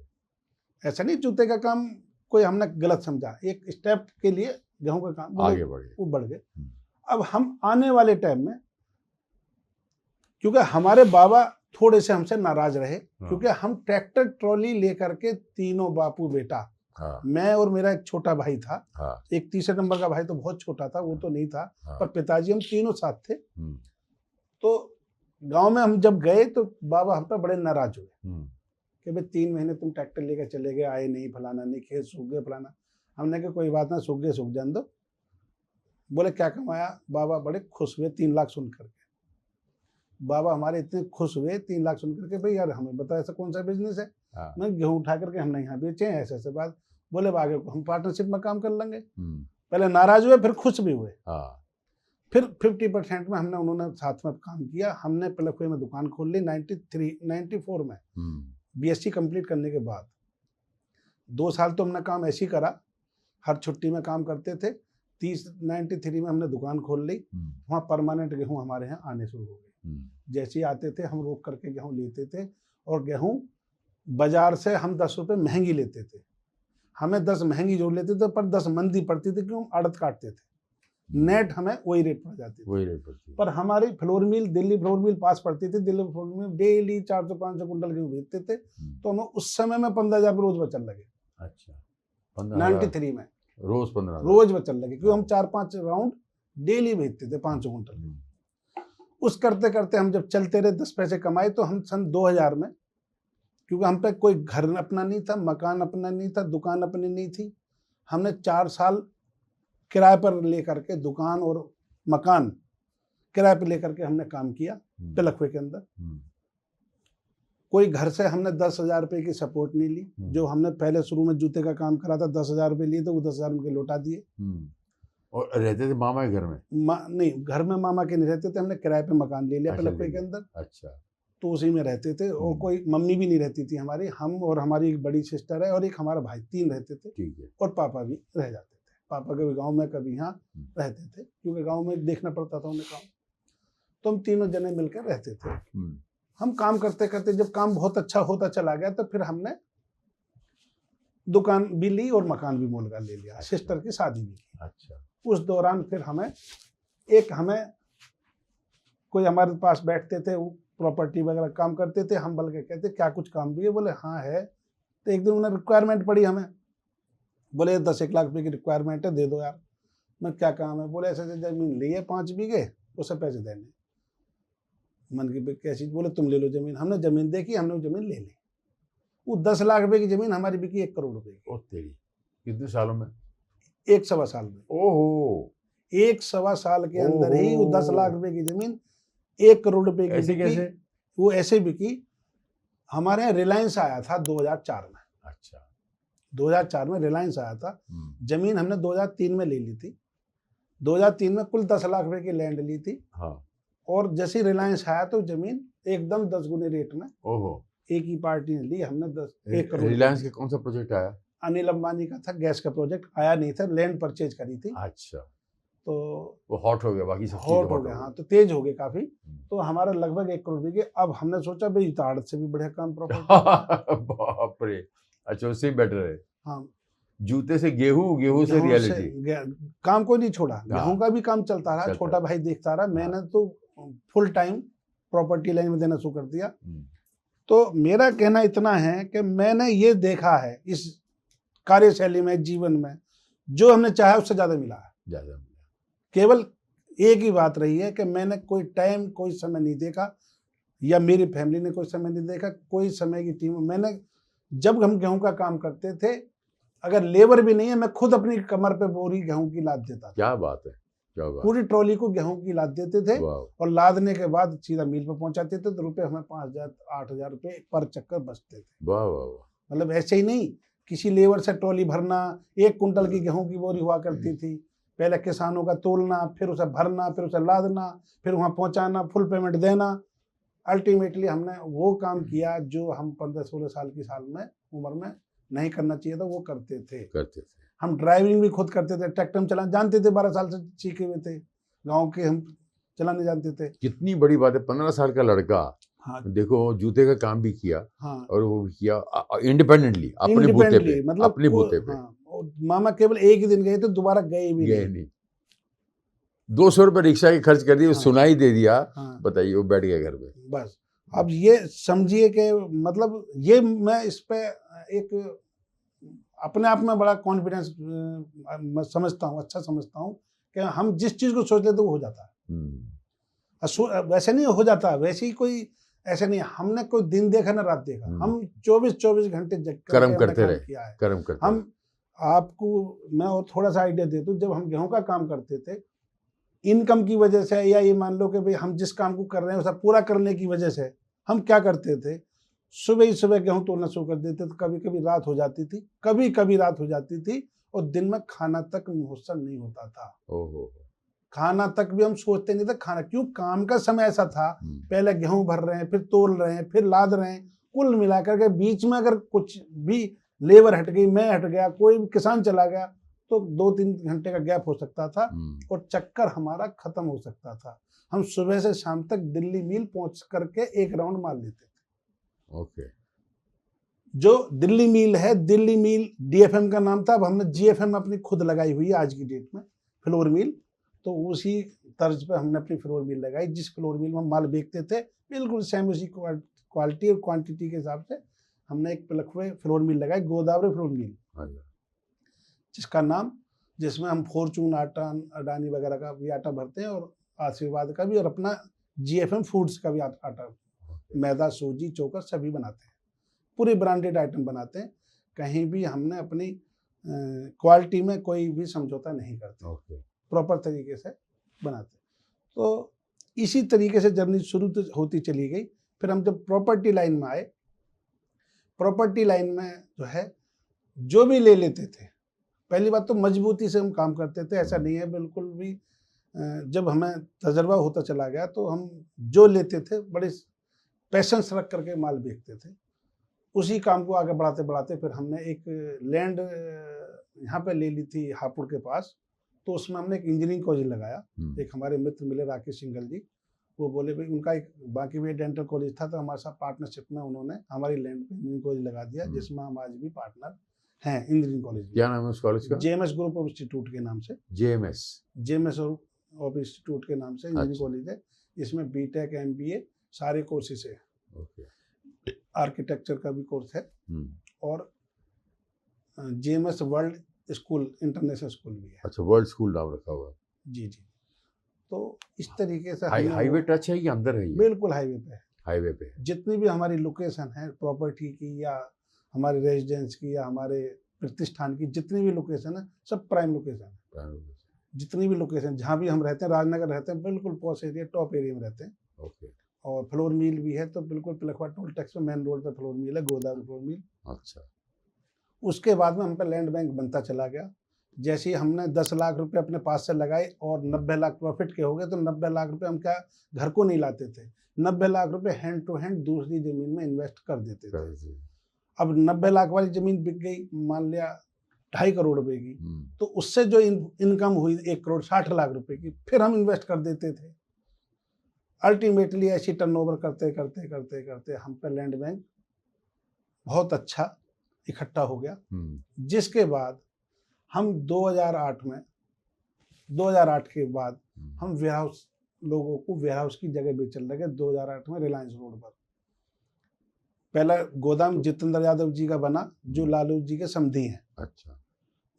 ऐसा नहीं जूते का काम कोई हमने गलत समझा, एक स्टेप के लिए गेहूं का काम आगे बढ़ गए, वो बढ़ गए। अब हम आने वाले टाइम में, क्योंकि हमारे बाबा थोड़े से हमसे नाराज रहे, क्योंकि हम ट्रैक्टर ट्रॉली लेकर के तीनों बापू बेटा, मैं और मेरा एक छोटा भाई था, एक तीसरे नंबर का भाई तो बहुत छोटा था, वो तो नहीं था, पर पिताजी हम तीनों साथ थे। तो गांव में हम जब गए तो बाबा हम पर बड़े नाराज हुए कि भाई 3 महीने तुम ट्रैक्टर लेकर चले गए, आए नहीं, फलाना नहीं, खेत सूख गए, फलाना। हमने कहा कोई बात ना, सूख गए सूख जान दो। बोले क्या कमाया। बाबा बड़े खुश हुए 3 लाख सुन करके। बाबा हमारे इतने खुश हुए 3 लाख सुन करके, भाई यार हमें बता ऐसा कौन सा बिजनेस है। मैं गेहूं उठा करके हमने यहाँ बेचे हैं, ऐसे ऐसे बात। बोले आगे हम पार्टनरशिप में काम कर लेंगे। पहले नाराज हुए, फिर खुश भी हुए। फिर 50% में हमने उन्होंने साथ में काम किया। हमने पिलखुए में दुकान खोल ली 94 में, BSc कंप्लीट करने के बाद। 2 साल तो हमने काम ऐसे ही करा, हर छुट्टी में काम करते थे। 93 में हमने दुकान खोल ली। वहाँ परमानेंट गेहूं हमारे यहाँ आने शुरू हो गए। जैसे ही आते थे हम रोक करके गेहूं लेते थे, और गेहूं बाजार से हम 10 रुपये महंगी लेते थे। हमें 10 महंगी जो लेते थे, पर 10 मंदी पड़ती थी, क्यों हम आड़त काटते थे। नेट हमें वही रेट पड़ जाती थी। पर हमारी flour mill, Delhi flour mill पास पड़ती थी। दिल्ली फ्लोर मिल डेली 400-500 कुंटल गेहूं बेचते थे। तो हमें उस समय में 15,000 रोज बचन लगे। अच्छा, 93 में रोज 15 रोज बचन लगे, क्योंकि हम 4-5 राउंड डेली बेचते थे 500 कुंटल। उस करते करते हम जब चलते रहे, 10 पैसे कमाए, तो हम सन 2000 में, क्योंकि हम पे कोई घर अपना नहीं था, मकान अपना नहीं था, दुकान अपनी नहीं थी, हमने 4 साल किराए पर लेकर के दुकान और मकान किराए पर लेकर के हमने काम किया पिलखुए के अंदर। कोई घर से हमने 10,000 रुपये की सपोर्ट नहीं ली। जो हमने पहले शुरू में जूते का काम करा था, 10,000 रुपये लिए थे, वो 10,000 उनके लौटा दिए। और रहते थे मामा के घर में? नहीं, घर में मामा के नहीं रहते थे, हमने किराए पे मकान ले लिया पिलखुए के अंदर। अच्छा, तो उसी में रहते थे। और कोई मम्मी भी नहीं रहती थी हमारी, हम और हमारी एक बड़ी सिस्टर है और एक हमारा भाई, 3 रहते थे। ठीक है। और पापा भी रह जाते थे। पापा कभी गांव में, कभी यहाँ रहते थे, क्योंकि गांव में देखना पड़ता था उन्हें काम। तो हम तीनों जने मिलकर रहते थे। हम काम करते करते जब काम बहुत अच्छा होता चला गया, तो फिर हमने दुकान भी ली और मकान भी मोल का ले लिया, सिस्टर की शादी भी की। अच्छा। उस दौरान फिर हमें कोई हमारे पास बैठते थे, वो प्रॉपर्टी वगैरह काम करते थे, हम बल्कि कहते क्या कुछ काम भी है, बोले हाँ है। तो एक दिन उन्हें रिक्वायरमेंट पड़ी हमें, बोले 10-1 लाख रुपए की रिक्वायरमेंट है, दे दो यार। मैं क्या काम है, बोले ऐसे जमीन ली है 5 बीघे, उसे पैसे देने। मन की कैसी, बोले तुम ले लो जमीन। हमने जमीन देखी, हमने वो जमीन ले ली। वो 10 लाख रुपए की जमीन हमारी बिकी 1 करोड़ रुपए की। ओ तेरी, कितने सालों में? 1 सवा साल में। ओहो, 1 सवा साल के अंदर ही वो 10 लाख रुपए की जमीन 1 करोड़ रुपए की ऐसे बिकी। कैसे? वो ऐसे बिकी, हमारे यहाँ रिलायंस आया था 2004 में। अच्छा। 2004 में रिलायंस आया था। जमीन हमने 2003 में ले ली थी। 2003 में कुल 10 लाख रुपए की लैंड ली थी। हाँ। और जैसे रिलायंस आया तो जमीन एकदम 10 गुने रेट में ओहो, एक ही पार्टी ने ली। हमने 1 करोड़। रिलायंस का कौन सा प्रोजेक्ट आया? अनिल अंबानी का था, गैस का प्रोजेक्ट आया नहीं था, लैंड परचेज करी थी। अच्छा, तो वो हॉट हो गया, बाकी सब चीजें हॉट हो गया। हाँ, तो तेज हो गए काफी। तो हमारा लगभग 1 करोड़ बिके। अब हमने सोचा भाई ताड़ से भी बढ़िया काम प्रॉपर्टी। बाप रे। अच्छा, उससे ही बेटर है। हाँ, जूते से गेहूं, गेहूं से रियलिटी। काम को नहीं छोड़ा, गेहूं का भी काम चलता रहा, छोटा भाई देखता रहा। मैंने तो फुल टाइम प्रॉपर्टी लाइन में देना शुरू कर दिया। तो मेरा कहना इतना है कि मैंने ये देखा है इस कार्यशैली में, जीवन में, जो हमने चाहा उससे ज्यादा मिला है। ज्यादा केवल एक ही बात रही है कि मैंने कोई टाइम, कोई समय नहीं देखा, या मेरी फैमिली ने कोई समय नहीं देखा, कोई समय की टीम। मैंने, जब हम गेहूं का काम करते थे, अगर लेबर भी नहीं है, मैं खुद अपनी कमर पे बोरी गेहूं की लाद देता था। क्या बात है, क्या बात। पूरी ट्रॉली को गेहूं की लाद देते थे और लादने के बाद सीधा मिल पे पहुंचाते थे। तो रुपए हमें 5,000-8,000 रुपए पर चक्कर बचते थे। वाह वाह वाह। मतलब ऐसे ही नहीं, किसी लेबर से ट्रॉली भरना, 1 कुंटल की गेहूं की बोरी हुआ करती थी। पहले किसानों का तोलना, फिर उसे भरना, फिर उसे लादना, फिर वहां पहुंचाना, फुल पेमेंट देना। अल्टीमेटली हमने वो काम किया जो हम 15-16 साल की उम्र में नहीं करना चाहिए था, वो करते थे। हम ड्राइविंग भी खुद करते थे, ट्रैक्टर में चलाना जानते थे, 12 साल से सीखे हुए थे। गांव के हम चलाने जानते थे। कितनी बड़ी बात है, 15 साल का लड़का। हाँ, देखो जूते का काम भी किया। हाँ, और वो भी किया इंडिपेंडेंटली, अपने बूते पे, मतलब अपने बूते पे। हाँ, मामा केवल एक ही दिन गए थे, दोबारा गए नहीं। 200 रुपए रिक्शा के खर्च कर दिए, सुनाई दे दिया। बताइए, वो बैठ गया घर में बस। अब ये समझिए कि मतलब ये मैं इस पे एक अपने आप में बड़ा कॉन्फिडेंस समझता हूँ, अच्छा समझता हूँ कि हम जिस चीज को सोच लेते वो हो जाता है। वैसे नहीं हो जाता, वैसे ही कोई ऐसे नहीं। हमने कोई दिन देखा ना रात देखा, हम 24 घंटे कर्म करते रहे। हम आपको मैं और थोड़ा सा आइडिया दे दूं, जब हम गेहूं का काम करते थे, इनकम की वजह से, या ये मान लो कि भाई हम जिस काम को कर रहे हैं उसे पूरा करने की वजह से, हम क्या करते थे, सुबह ही सुबह गेहूं तोड़ना शुरू कर देते थे। कभी कभी रात हो जाती थी, कभी रात हो जाती थी, और दिन में खाना तक मुहस्सन नहीं होता था। खाना तक भी हम सोचते नहीं थे खाना, क्यों? काम का समय ऐसा था। पहले गेहूं भर रहे हैं, फिर तोल रहे हैं, फिर लाद रहे हैं। कुल मिलाकर के बीच में अगर कुछ भी लेबर हट गई, मैं हट गया, कोई भी किसान चला गया, तो 2-3 घंटे का गैप हो सकता था और चक्कर हमारा खत्म हो सकता था। हम सुबह से शाम तक दिल्ली मिल पहुंच करके एक राउंड मार लेते थे। ओके। जो दिल्ली मिल है, दिल्ली मिल डीएफएम का नाम था। अब हमने जीएफएम अपनी खुद लगाई हुई है आज की डेट में, फ्लोर मिल। तो उसी तर्ज पे हमने अपनी फ्लोर मिल लगाई। जिस फ्लोर मिल में हम माल बेचते थे, बिल्कुल सेम उसी क्वालिटी और क्वांटिटी के हिसाब से हमने एक पलखवे फ्लोर मिल लगाई, गोदावरी फ्लोर मिल, जिसका नाम, जिसमें हम फॉर्चून आटा, अडानी वगैरह का भी आटा भरते हैं, और आशीर्वाद का भी, और अपना जीएफएम फूड्स का भी आटा, मैदा, सूजी, चोकर सभी बनाते हैं। पूरे ब्रांडेड आइटम बनाते हैं। कहीं भी हमने अपनी क्वालिटी में कोई भी समझौता नहीं करते। प्रॉपर तरीके से बनाते। तो इसी तरीके से जर्नी शुरू तो होती चली गई। फिर हम जब प्रॉपर्टी लाइन में आए, प्रॉपर्टी लाइन में जो है, जो भी ले लेते थे, पहली बात तो मजबूती से हम काम करते थे, ऐसा नहीं है बिल्कुल भी। जब हमें तजर्बा होता चला गया तो हम जो लेते थे बड़े पैशंस रख करके माल बेचते थे। उसी काम को आगे बढ़ाते बढ़ाते फिर हमने एक लैंड यहाँ पे ले ली थी हापुड़ के पास। तो उसमें हमने एक इंजीनियरिंग कॉलेज लगाया। एक हमारे मित्र मिले, राकेश सिंघल जी, वो बोले भाई उनका एक बाकी भी डेंटल कॉलेज था, तो हमारे साथ पार्टनरशिप में उन्होंने हमारी लैंड पे इंजीनियरिंग कॉलेज लगा दिया, जिसमें हम आज भी पार्टनर हैं इंजीनियरिंग कॉलेज क्या नाम है उस कॉलेज का? जेएमएस ग्रुप ऑफ इंस्टीट्यूट के नाम से, जेएमएस ऑफ इंस्टीट्यूट के नाम से इंजीनियरिंग अच्छा। कॉलेज है। इसमें बीटेक एमबीए सारे कोर्सेज है, ओके। आर्किटेक्चर का भी कोर्स है हम्म, और JMS world school international school भी है। अच्छा, वर्ल्ड स्कूल नाम रखा हुआ है। जी जी। तो इस तरीके से हाईवे टच है या अंदर है ये? बिल्कुल हाईवे पे है। हाईवे पे है। जितनी भी हमारी लोकेशन है प्रॉपर्टी की या हमारे रेजिडेंस की या हमारे प्रतिष्ठान की, जितनी भी लोकेशन है सब प्राइम लोकेशन है। जितनी भी लोकेशन जहाँ भी हम रहते हैं, राजनगर रहते हैं, बिल्कुल पॉश एरिया टॉप एरिया में रहते हैं। ओके। और फ्लोर मिल भी है, तो बिल्कुल पिलखवा टोल टैक्स में मेन रोड पे फ्लोर मिल है, गोदावरी फ्लोर मिल। अच्छा। उसके बाद में हम पे लैंड बैंक बनता चला गया। जैसे ही हमने 10 लाख रुपए अपने पास से लगाए और 90 लाख प्रॉफिट के हो गए, तो 90 लाख रुपए हम क्या घर को नहीं लाते थे, 90 लाख रुपए हैंड टू हैंड दूसरी जमीन में इन्वेस्ट कर देते थे। अब 90 लाख वाली जमीन बिक गई, मान लिया 2.5 करोड़ रुपए की, तो उससे जो इनकम हुई 1 करोड़ 60 लाख रुपए की, फिर हम इन्वेस्ट कर देते थे। अल्टीमेटली ऐसी टर्नओवर करते करते करते करते हम पे लैंड बैंक बहुत अच्छा इकट्ठा हो गया। जिसके बाद हम 2008 के बाद हम वेयरहाउस, लोगों को वेयरहाउस की जगह बेचने लगे। 2008 में रिलायंस रोड पर पहला गोदाम जितेंद्र यादव जी का बना, जो लालू जी के समधी हैं। अच्छा।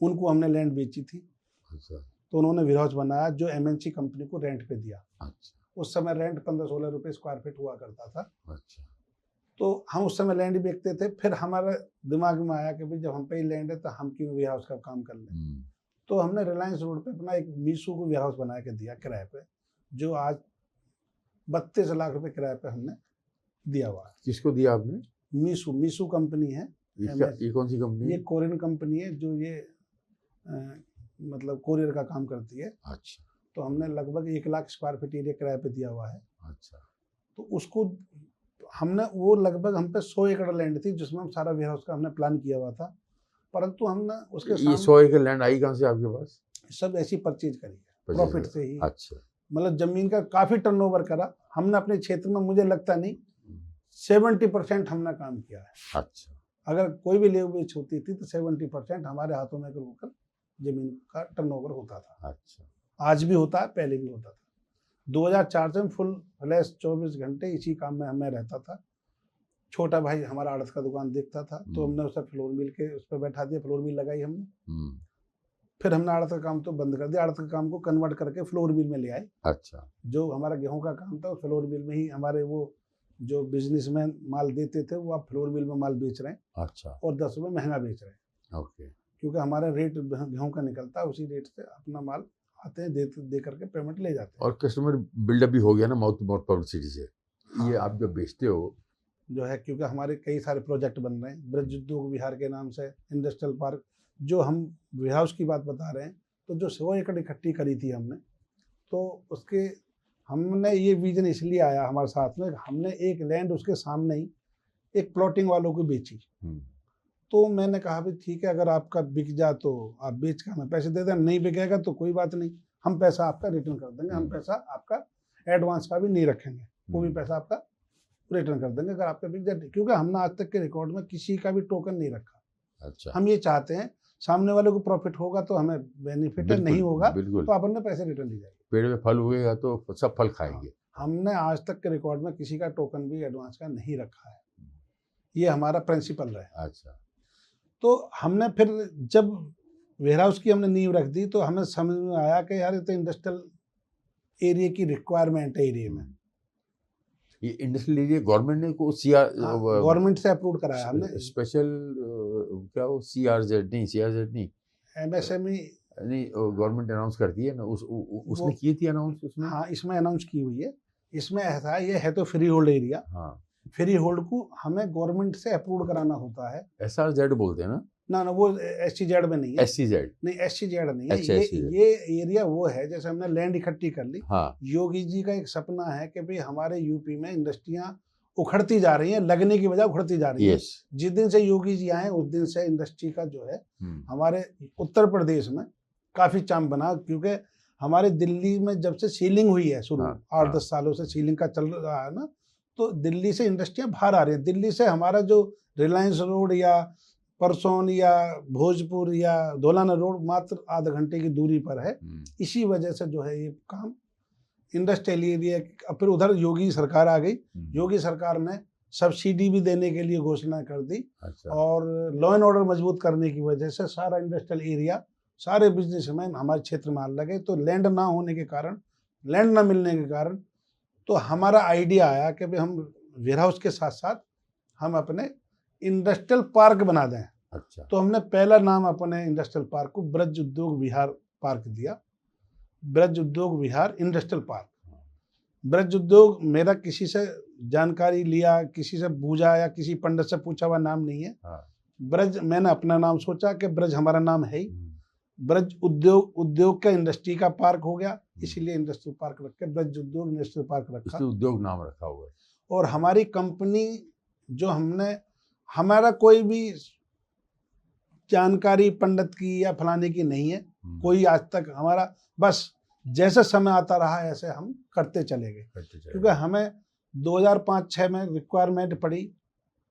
उनको हमने लैंड बेची थी। अच्छा। तो उन्होंने वेयरहाउस बनाया जो एमएनसी कंपनी को रेंट पे दिया। अच्छा। उस समय रेंट 15-16 रुपए स्क्वायर फीट हुआ करता था। अच्छा। तो हम उस समय लैंड बेचते थे। फिर हमारे दिमाग में आया कि भाई जब हम पे ही लैंड है तो हम क्यों वेयरहाउस का काम कर लें। तो हमने रिलायंस रोड पे अपना एक मीशू को वेयरहाउस बना के दिया किराए पे, जो आज 32 लाख रुपए किराए पे हमने दिया हुआ है। किसको दिया आपने? मीशू कंपनी है। ये कौन सी कंपनी है? ये कोरियन कंपनी है जो ये मतलब कोरियर का काम करती है। अच्छा। तो हमने लगभग 1 लाख स्क्वायर फीट एरिया किराए पे दिया हुआ है। अच्छा। तो उसको हमने, वो लगभग हम पे 100 एकड़ लैंड थी जिसमें हम सारा वेयरहाउस का हमने प्लान किया हुआ था, परंतु हमने उसके ये 100 एकड़ लैंड आई कहाँ से आपके पास? सब ऐसी परचेज करी है प्रॉफिट से ही। अच्छा। मतलब जमीन का काफी टर्नओवर करा हमने अपने क्षेत्र में। मुझे लगता नहीं 70% हमने काम किया है। अच्छा। अगर कोई भी ले बेच होती थी तो 70% हमारे हाथों में होकर जमीन का टर्नओवर होता था। अच्छा। आज भी होता है, पहले भी होता था। 2004 से फुल फ्लैश 24 घंटे इसी काम में हमें रहता था। छोटा भाई हमारा आड़त का दुकान देखता था, तो हमने उसे फ्लोर मिल के उस पर बैठा दिया, फ्लोर मिल लगाई हमने। फिर हमने आड़त का काम तो बंद कर दिया, आड़त का काम को कन्वर्ट करके फ्लोर मिल में ले आए। अच्छा। जो हमारा गेहूं का काम था फ्लोर मिल में ही हमारे वो जो बिजनेसमैन माल देते थे वो आप फ्लोर मिल में माल बेच रहे हैं। अच्छा। और 10 रुपये महंगा बेच रहे हैं। ओके। क्योंकि हमारा रेट गेहूं का निकलता है, उसी रेट से अपना माल आते हैं, दे करके पेमेंट ले जाते हैं। और कस्टमर बिल्डअप भी हो गया ना माउथ टू माउथ पब्लिसिटी से। ये आप जब बेचते हो जो है, क्योंकि हमारे कई सारे प्रोजेक्ट बन रहे हैं, ब्रज उद्योग विहार के नाम से इंडस्ट्रियल पार्क, जो हम वेयरहाउस की बात बता रहे हैं, तो जो 100 एकड़ इकट्ठी करी थी हमने, तो उसके हमने ये विजन इसलिए आया हमारे साथ में, हमने एक लैंड उसके सामने ही एक प्लॉटिंग वालों को बेची। तो मैंने कहा भाई ठीक है, अगर आपका बिक जा तो आप बेच के हमें पैसे दे दें, नहीं बिकेगा तो कोई बात नहीं, हम पैसा आपका रिटर्न कर देंगे। हम पैसा आपका एडवांस का भी नहीं रखेंगे, वो भी पैसा आपका रिटर्न कर देंगे अगर आपका बिक जाए। क्योंकि हमने आज तक के रिकॉर्ड में किसी का भी टोकन नहीं रखा। अच्छा। हम ये चाहते हैं सामने वाले को प्रॉफिट होगा तो हमें बेनिफिट है, नहीं होगा तो अपन ने पैसे रिटर्न ली जाएगी। पेड़ में फल हुएगा तो सब फल खाएंगे। हमने आज तक के रिकॉर्ड में किसी का टोकन भी एडवांस का नहीं रखा है, ये हमारा प्रिंसिपल रहा है। अच्छा। तो हमने फिर जब वेयरहाउस की हमने नींव रख दी तो हमें समझ में आया कि यार ये तो इंडस्ट्रियल एरिया की रिक्वायरमेंट है एरिया में। ये इंडस्ट्रियल एरिया गवर्नमेंट ने को सीआर गवर्नमेंट से अप्रूव कराया हमने। स्पेशल क्या वो सीआरजेड नहीं एमएसएमई नहीं, गवर्नमेंट अनाउंस करती है ना, उसने की थी अनाउंस उसमें। हाँ, इसमें अनाउंस की हुई है। इसमें ऐसा ये है तो फ्री होल्ड एरिया। हाँ, फ्री होल्ड को हमें गवर्नमेंट से अप्रूव कराना होता है। SRZ बोलते हैं ना? ना वो SCZ में नहीं है। SCZ नहीं, SCZ नहीं है। अच्छा, ये एरिया वो है, जैसे हमने लैंड इकट्ठी कर ली। हाँ। योगी जी का एक सपना है कि भाई हमारे यूपी में इंडस्ट्रियां उखड़ती जा रही हैं, लगने की बजाय उखड़ती जा रही हैं। जिस दिन से योगी जी आए उस दिन से इंडस्ट्री का जो है हमारे उत्तर प्रदेश में काफी चाम बना। क्योंकि हमारे दिल्ली में जब से सीलिंग हुई है शुरू 8-10 सालों से सीलिंग का चल रहा है ना, तो दिल्ली से इंडस्ट्रियां बाहर आ रही हैं। दिल्ली से हमारा जो रिलायंस रोड या परसौन या भोजपुर या धौलाना रोड मात्र आधा घंटे की दूरी पर है। इसी वजह से जो है ये काम इंडस्ट्रियल एरिया, फिर उधर योगी सरकार आ गई। योगी सरकार ने सब्सिडी भी देने के लिए घोषणा कर दी। अच्छा। और लॉ एंड ऑर्डर मजबूत करने की वजह से सारा इंडस्ट्रियल एरिया, सारे बिजनेसमैन हमारे क्षेत्र में आने लगे। तो लैंड ना होने के कारण, लैंड ना मिलने के कारण, तो हमारा आइडिया आया कि भाई हम वेयर हाउस के साथ साथ हम अपने इंडस्ट्रियल पार्क बना दें। अच्छा। तो हमने पहला नाम अपने इंडस्ट्रियल पार्क को ब्रज उद्योग विहार पार्क दिया। ब्रज उद्योग विहार इंडस्ट्रियल पार्क। ब्रज उद्योग मेरा किसी से जानकारी लिया, किसी से पूछा या किसी पंडित से पूछा हुआ नाम नहीं है। ब्रज मैंने अपना नाम सोचा कि ब्रज हमारा नाम है ही। ब्रज उद्योग का इंडस्ट्री का पार्क हो गया, इसीलिए इंडस्ट्रियल पार्क रख के ब्रज उद्योग इंडस्ट्रियल पार्क रखा। उद्योग नाम रखा हुआ है। और हमारी कंपनी जो हमारा कोई भी जानकारी पंडित की या फलाने की नहीं है, कोई आज तक हमारा, बस जैसे समय आता रहा ऐसे हम करते चले गए। क्योंकि हमें 2005-06 में रिक्वायरमेंट पड़ी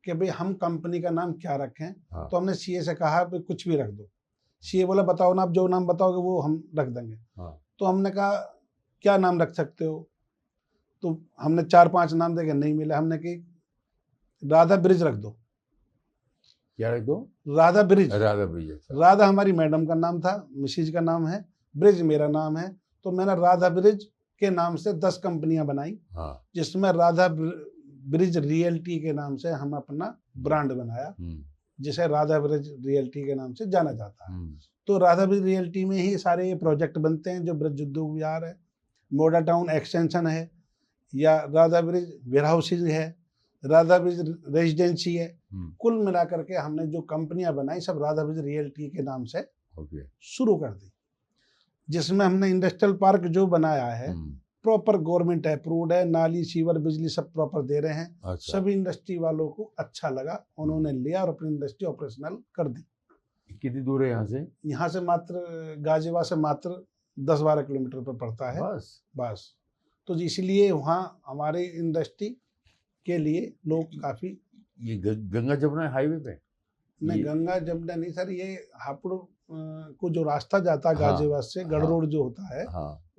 कि भाई हम कंपनी का नाम क्या रखें। तो हमने सीए से कहा भाई कुछ भी रख दो। सीए बोला बताओ ना, आप जो नाम बताओगे वो हम रख देंगे। तो हमने कहा क्या नाम रख सकते हो? तो हमने 4-5 नाम देखे, नहीं मिले। हमने कि राधा ब्रिज रख दो। क्या रख दो? राधा ब्रिज। राधा ब्रिज। राधा हमारी मैडम का नाम था, मिसिज का नाम है, ब्रिज मेरा नाम है। तो मैंने राधा ब्रिज के नाम से 10 कंपनियां बनाई। जिसमें राधा ब्रिज रियल्टी के नाम से हम अपना ब्रांड बनाया, जिसे राधा ब्रिज रियल्टी के नाम से जाना जाता है। तो राधा ब्रिज रियल्टी में ही सारे ये प्रोजेक्ट बनते हैं, जो ब्रज उद्योग विहार है, मोडा टाउन एक्सटेंशन है, या राधा ब्रिज वेयर हाउसिंग है, राधा ब्रिज रेजिडेंसी है। कुल मिलाकर के हमने जो कंपनियां बनाई सब राधा ब्रिज रियल्टी के नाम से शुरू कर दी। जिसमें हमने इंडस्ट्रियल पार्क जो बनाया है प्रॉपर गवर्नमेंट अप्रूव्ड है, नाली सीवर बिजली सब प्रॉपर दे रहे हैं। अच्छा। सभी इंडस्ट्री वालों को अच्छा लगा, उन्होंने लिया और अपनी इंडस्ट्री ऑपरेशनल कर दी। कितनी दूर है यहाँ से? यहाँ से मात्र गाजियाबाद से मात्र 10-12 किलोमीटर पर पड़ता है। बस तो इसलिए वहाँ हमारे इंडस्ट्री के लिए लोग काफी। ये गंगा जमुना हाईवे पे? नहीं, गंगा जमुना नहीं सर, ये हापुड़ को जो रास्ता जाता है गाजियाबाद से, गढ़ रोड जो होता है,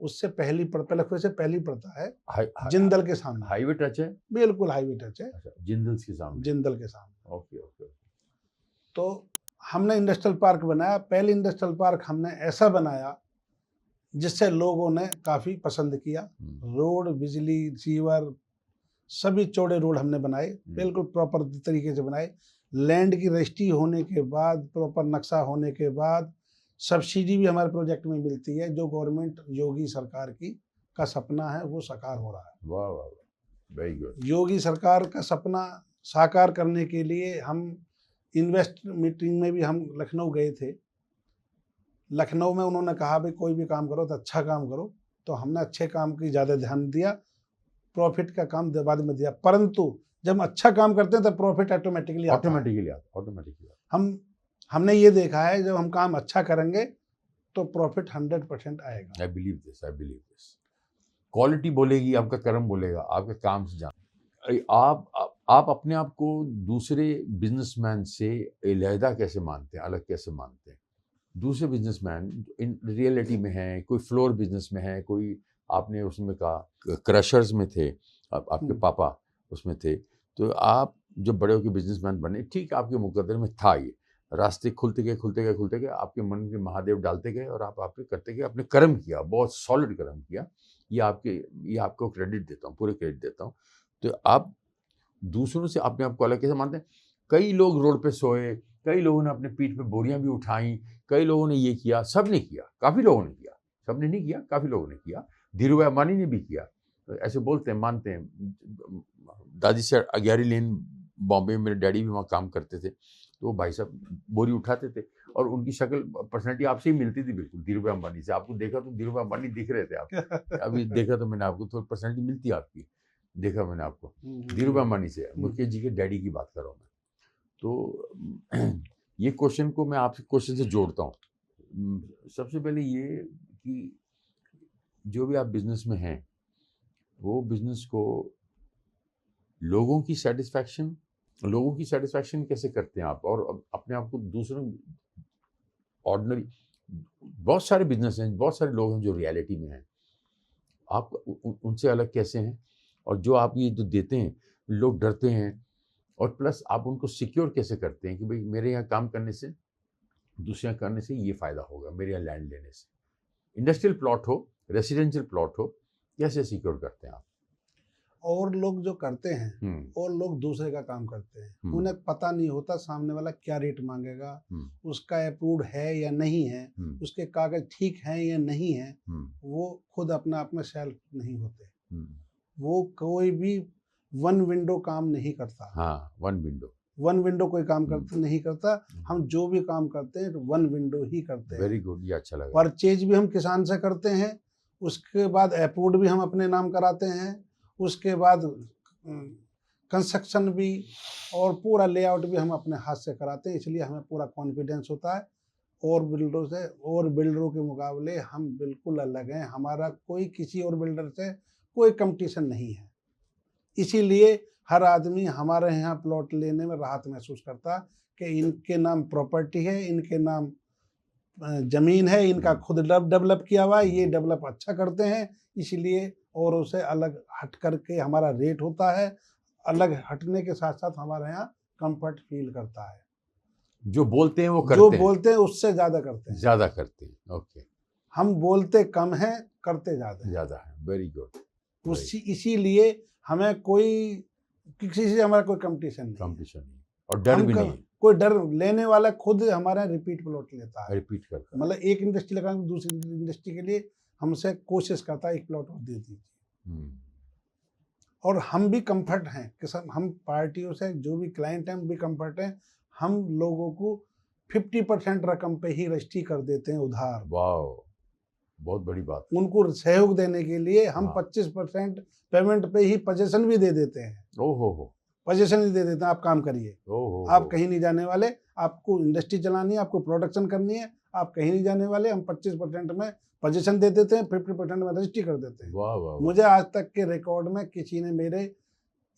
उससे पहली से पहली पड़ता है। जिंदल के सामने हाईवे टच है। बिल्कुल हाईवे टच है। जिंदल के सामने। जिंदल के सामने। Okay okay. तो हमने इंडस्ट्रियल पार्क बनाया। पहले इंडस्ट्रियल पार्क हमने ऐसा बनाया जिससे लोगों ने काफी पसंद किया। रोड, बिजली, सीवर सभी चौड़े रोड हमने बनाए, बिल्कुल प्रॉपर तरीके से बनाए। लैंड की रजिस्ट्री होने के बाद, प्रॉपर नक्शा होने के बाद सब्सिडी भी हमारे प्रोजेक्ट में मिलती है। जो गवर्नमेंट योगी सरकार की का सपना है वो साकार हो रहा है। वाह वाह, वेरी गुड। योगी सरकार का सपना साकार करने के लिए हम इन्वेस्ट मीटिंग में भी हम लखनऊ गए थे। लखनऊ में उन्होंने कहा भाई कोई भी काम करो तो अच्छा काम करो। तो हमने अच्छे काम की ज़्यादा ध्यान दिया, प्रॉफिट का काम बाद में दिया। परंतु जब हम अच्छा काम करते हैं तो प्रॉफिट ऑटोमेटिकली हमने ये देखा है, जब हम काम अच्छा करेंगे तो प्रॉफिट 100% आएगा। I believe this. क्वालिटी बोलेगी, आपका कर्म बोलेगा, आपके काम से जान। आप अपने आप को दूसरे बिजनेसमैन से अलहदा कैसे मानते हैं, अलग कैसे मानते हैं? दूसरे बिजनेसमैन इन रियलिटी में है, कोई फ्लोर बिजनेस में है, कोई आपने उसमें कहा क्रशर्स में थे, आपके पापा उसमें थे। तो आप जब बड़े होकर बिजनेसमैन बने, ठीक आपके मुकद्दर में था, ये रास्ते खुलते गए आपके मन में महादेव डालते गए और आप करते गए, आपने कर्म किया, बहुत सॉलिड कर्म किया। ये आपको क्रेडिट देता हूँ, पूरे क्रेडिट देता हूँ। तो आप दूसरों से अपने आप को अलग कैसे मानते हैं? कई लोग रोड पे सोए, कई लोगों ने अपने पीठ पे बोरियां भी उठाई, कई लोगों ने ये किया, सबने किया, काफ़ी लोगों ने किया, सबने नहीं किया, काफ़ी लोगों ने किया। धीरूभाई अंबानी ने भी किया। तो ऐसे बोलते हैं, मानते हैं। दादी से अग्यारी लेन बॉम्बे में मेरे डैडी भी वहाँ काम करते थे, तो वो भाई साहब बोरी उठाते थे और उनकी शक्ल, पर्सनैलिटी आपसे ही मिलती थी बिल्कुल, धीरूभाई अंबानी से। आपको देखा तो धीरूभाई अंबानी दिख रहे थे आप। अभी देखा तो मैंने आपको, थोड़ी पर्सनैलिटी मिलती है आपकी, देखा मैंने आपको धीरूभाई अंबानी से। मुकेश जी के डैडी की बात कर रहा हूँ मैं। तो ये क्वेश्चन को मैं आपसे क्वेश्चन से जोड़ता हूँ। सबसे पहले ये कि जो भी आप बिजनेस में हैं, वो बिजनेस को लोगों की सेटिस्फैक्शन लोगों की सेटिस्फैक्शन कैसे करते हैं आप, और अपने आप को दूसरों ऑर्डिनरी, बहुत सारे बिजनेस हैं, बहुत सारे लोग हैं जो रियलिटी में हैं, आप उनसे अलग कैसे हैं? और जो आप ये जो देते हैं, लोग डरते हैं, और प्लस आप उनको सिक्योर कैसे करते हैं कि भाई मेरे यहाँ काम करने से, दूसरे यहाँ करने से ये फ़ायदा होगा, मेरे यहाँ लैंड लेने से, इंडस्ट्रियल प्लॉट हो, रेसिडेंशियल प्लॉट हो, कैसे सिक्योर करते हैं आप? और लोग जो करते हैं और लोग दूसरे का काम करते हैं, उन्हें पता नहीं होता सामने वाला क्या रेट मांगेगा, उसका अप्रूव्ड है या नहीं है, उसके कागज ठीक हैं या नहीं है, वो खुद अपने आप में सेल्फ नहीं होते। वो कोई भी वन विंडो काम नहीं करता। हाँ, वन विंडो कोई काम करता नहीं करता। हम जो भी काम करते हैं वन विंडो ही करते हैं। वेरी गुड, ये अच्छा लगा। परचेज भी हम किसान से करते हैं, उसके बाद अप्रूव्ड भी हम अपने नाम कराते हैं, उसके बाद कंस्ट्रक्शन भी और पूरा लेआउट भी हम अपने हाथ से कराते हैं। इसलिए हमें पूरा कॉन्फिडेंस होता है और बिल्डरों से, और बिल्डरों के मुकाबले हम बिल्कुल अलग हैं। हमारा कोई किसी और बिल्डर से कोई कंपटीशन नहीं है। इसीलिए हर आदमी हमारे यहाँ प्लॉट लेने में राहत महसूस करता कि इनके नाम प्रॉपर्टी है, इनके नाम ज़मीन है, इनका खुद डेवलप किया हुआ है, ये डेवलप अच्छा करते हैं, इसलिए औरों से अलग हट करके हमारा रेट होता है। अलग हटने के साथ साथ हमारे यहाँ कंफर्ट फील करता है। जो बोलते हैं वो करते जो हैं, बोलते हैं उससे ज़्यादा करते हैं। ज़्यादा करते हैं। ओके, हम बोलते कम हैं, करते ज़्यादा है। Very good. इसीलिए हमें किसी से हमारा कोई कंपटीशन नहीं और डर भी नहीं। कोई डर लेने वाला खुद हमारा रिपीट प्लॉट लेता है, रिपीट करता है। मतलब एक इंडस्ट्री लगा दूसरी इंडस्ट्री के लिए हमसे कोशिश करता है एक प्लॉट और दे दीजिए। और हम भी कंफर्ट हैं कि सब हम पार्टियों से, जो भी क्लाइंट हैं, हम भी कंफर्ट हैं। हम लोगों को 50% रकम पे ही रजिस्ट्री कर देते हैं उधार। वाह, बहुत बड़ी बात। उनको सहयोग देने के लिए हम 25% पेमेंट पे ही पोजीशन भी दे देते हैं। ओहो, पोजीशन ही दे देते हैं, आप काम करिए, आप कहीं नहीं जाने वाले, आपको इंडस्ट्री चलानी है, आपको प्रोडक्शन करनी है, आप कहीं नहीं जाने वाले। हम 25% में पोजीशन दे देते हैं, 50% में रजिस्ट्री कर देते हैं। वाह वाह। मुझे आज तक के रिकॉर्ड में किसी ने मेरे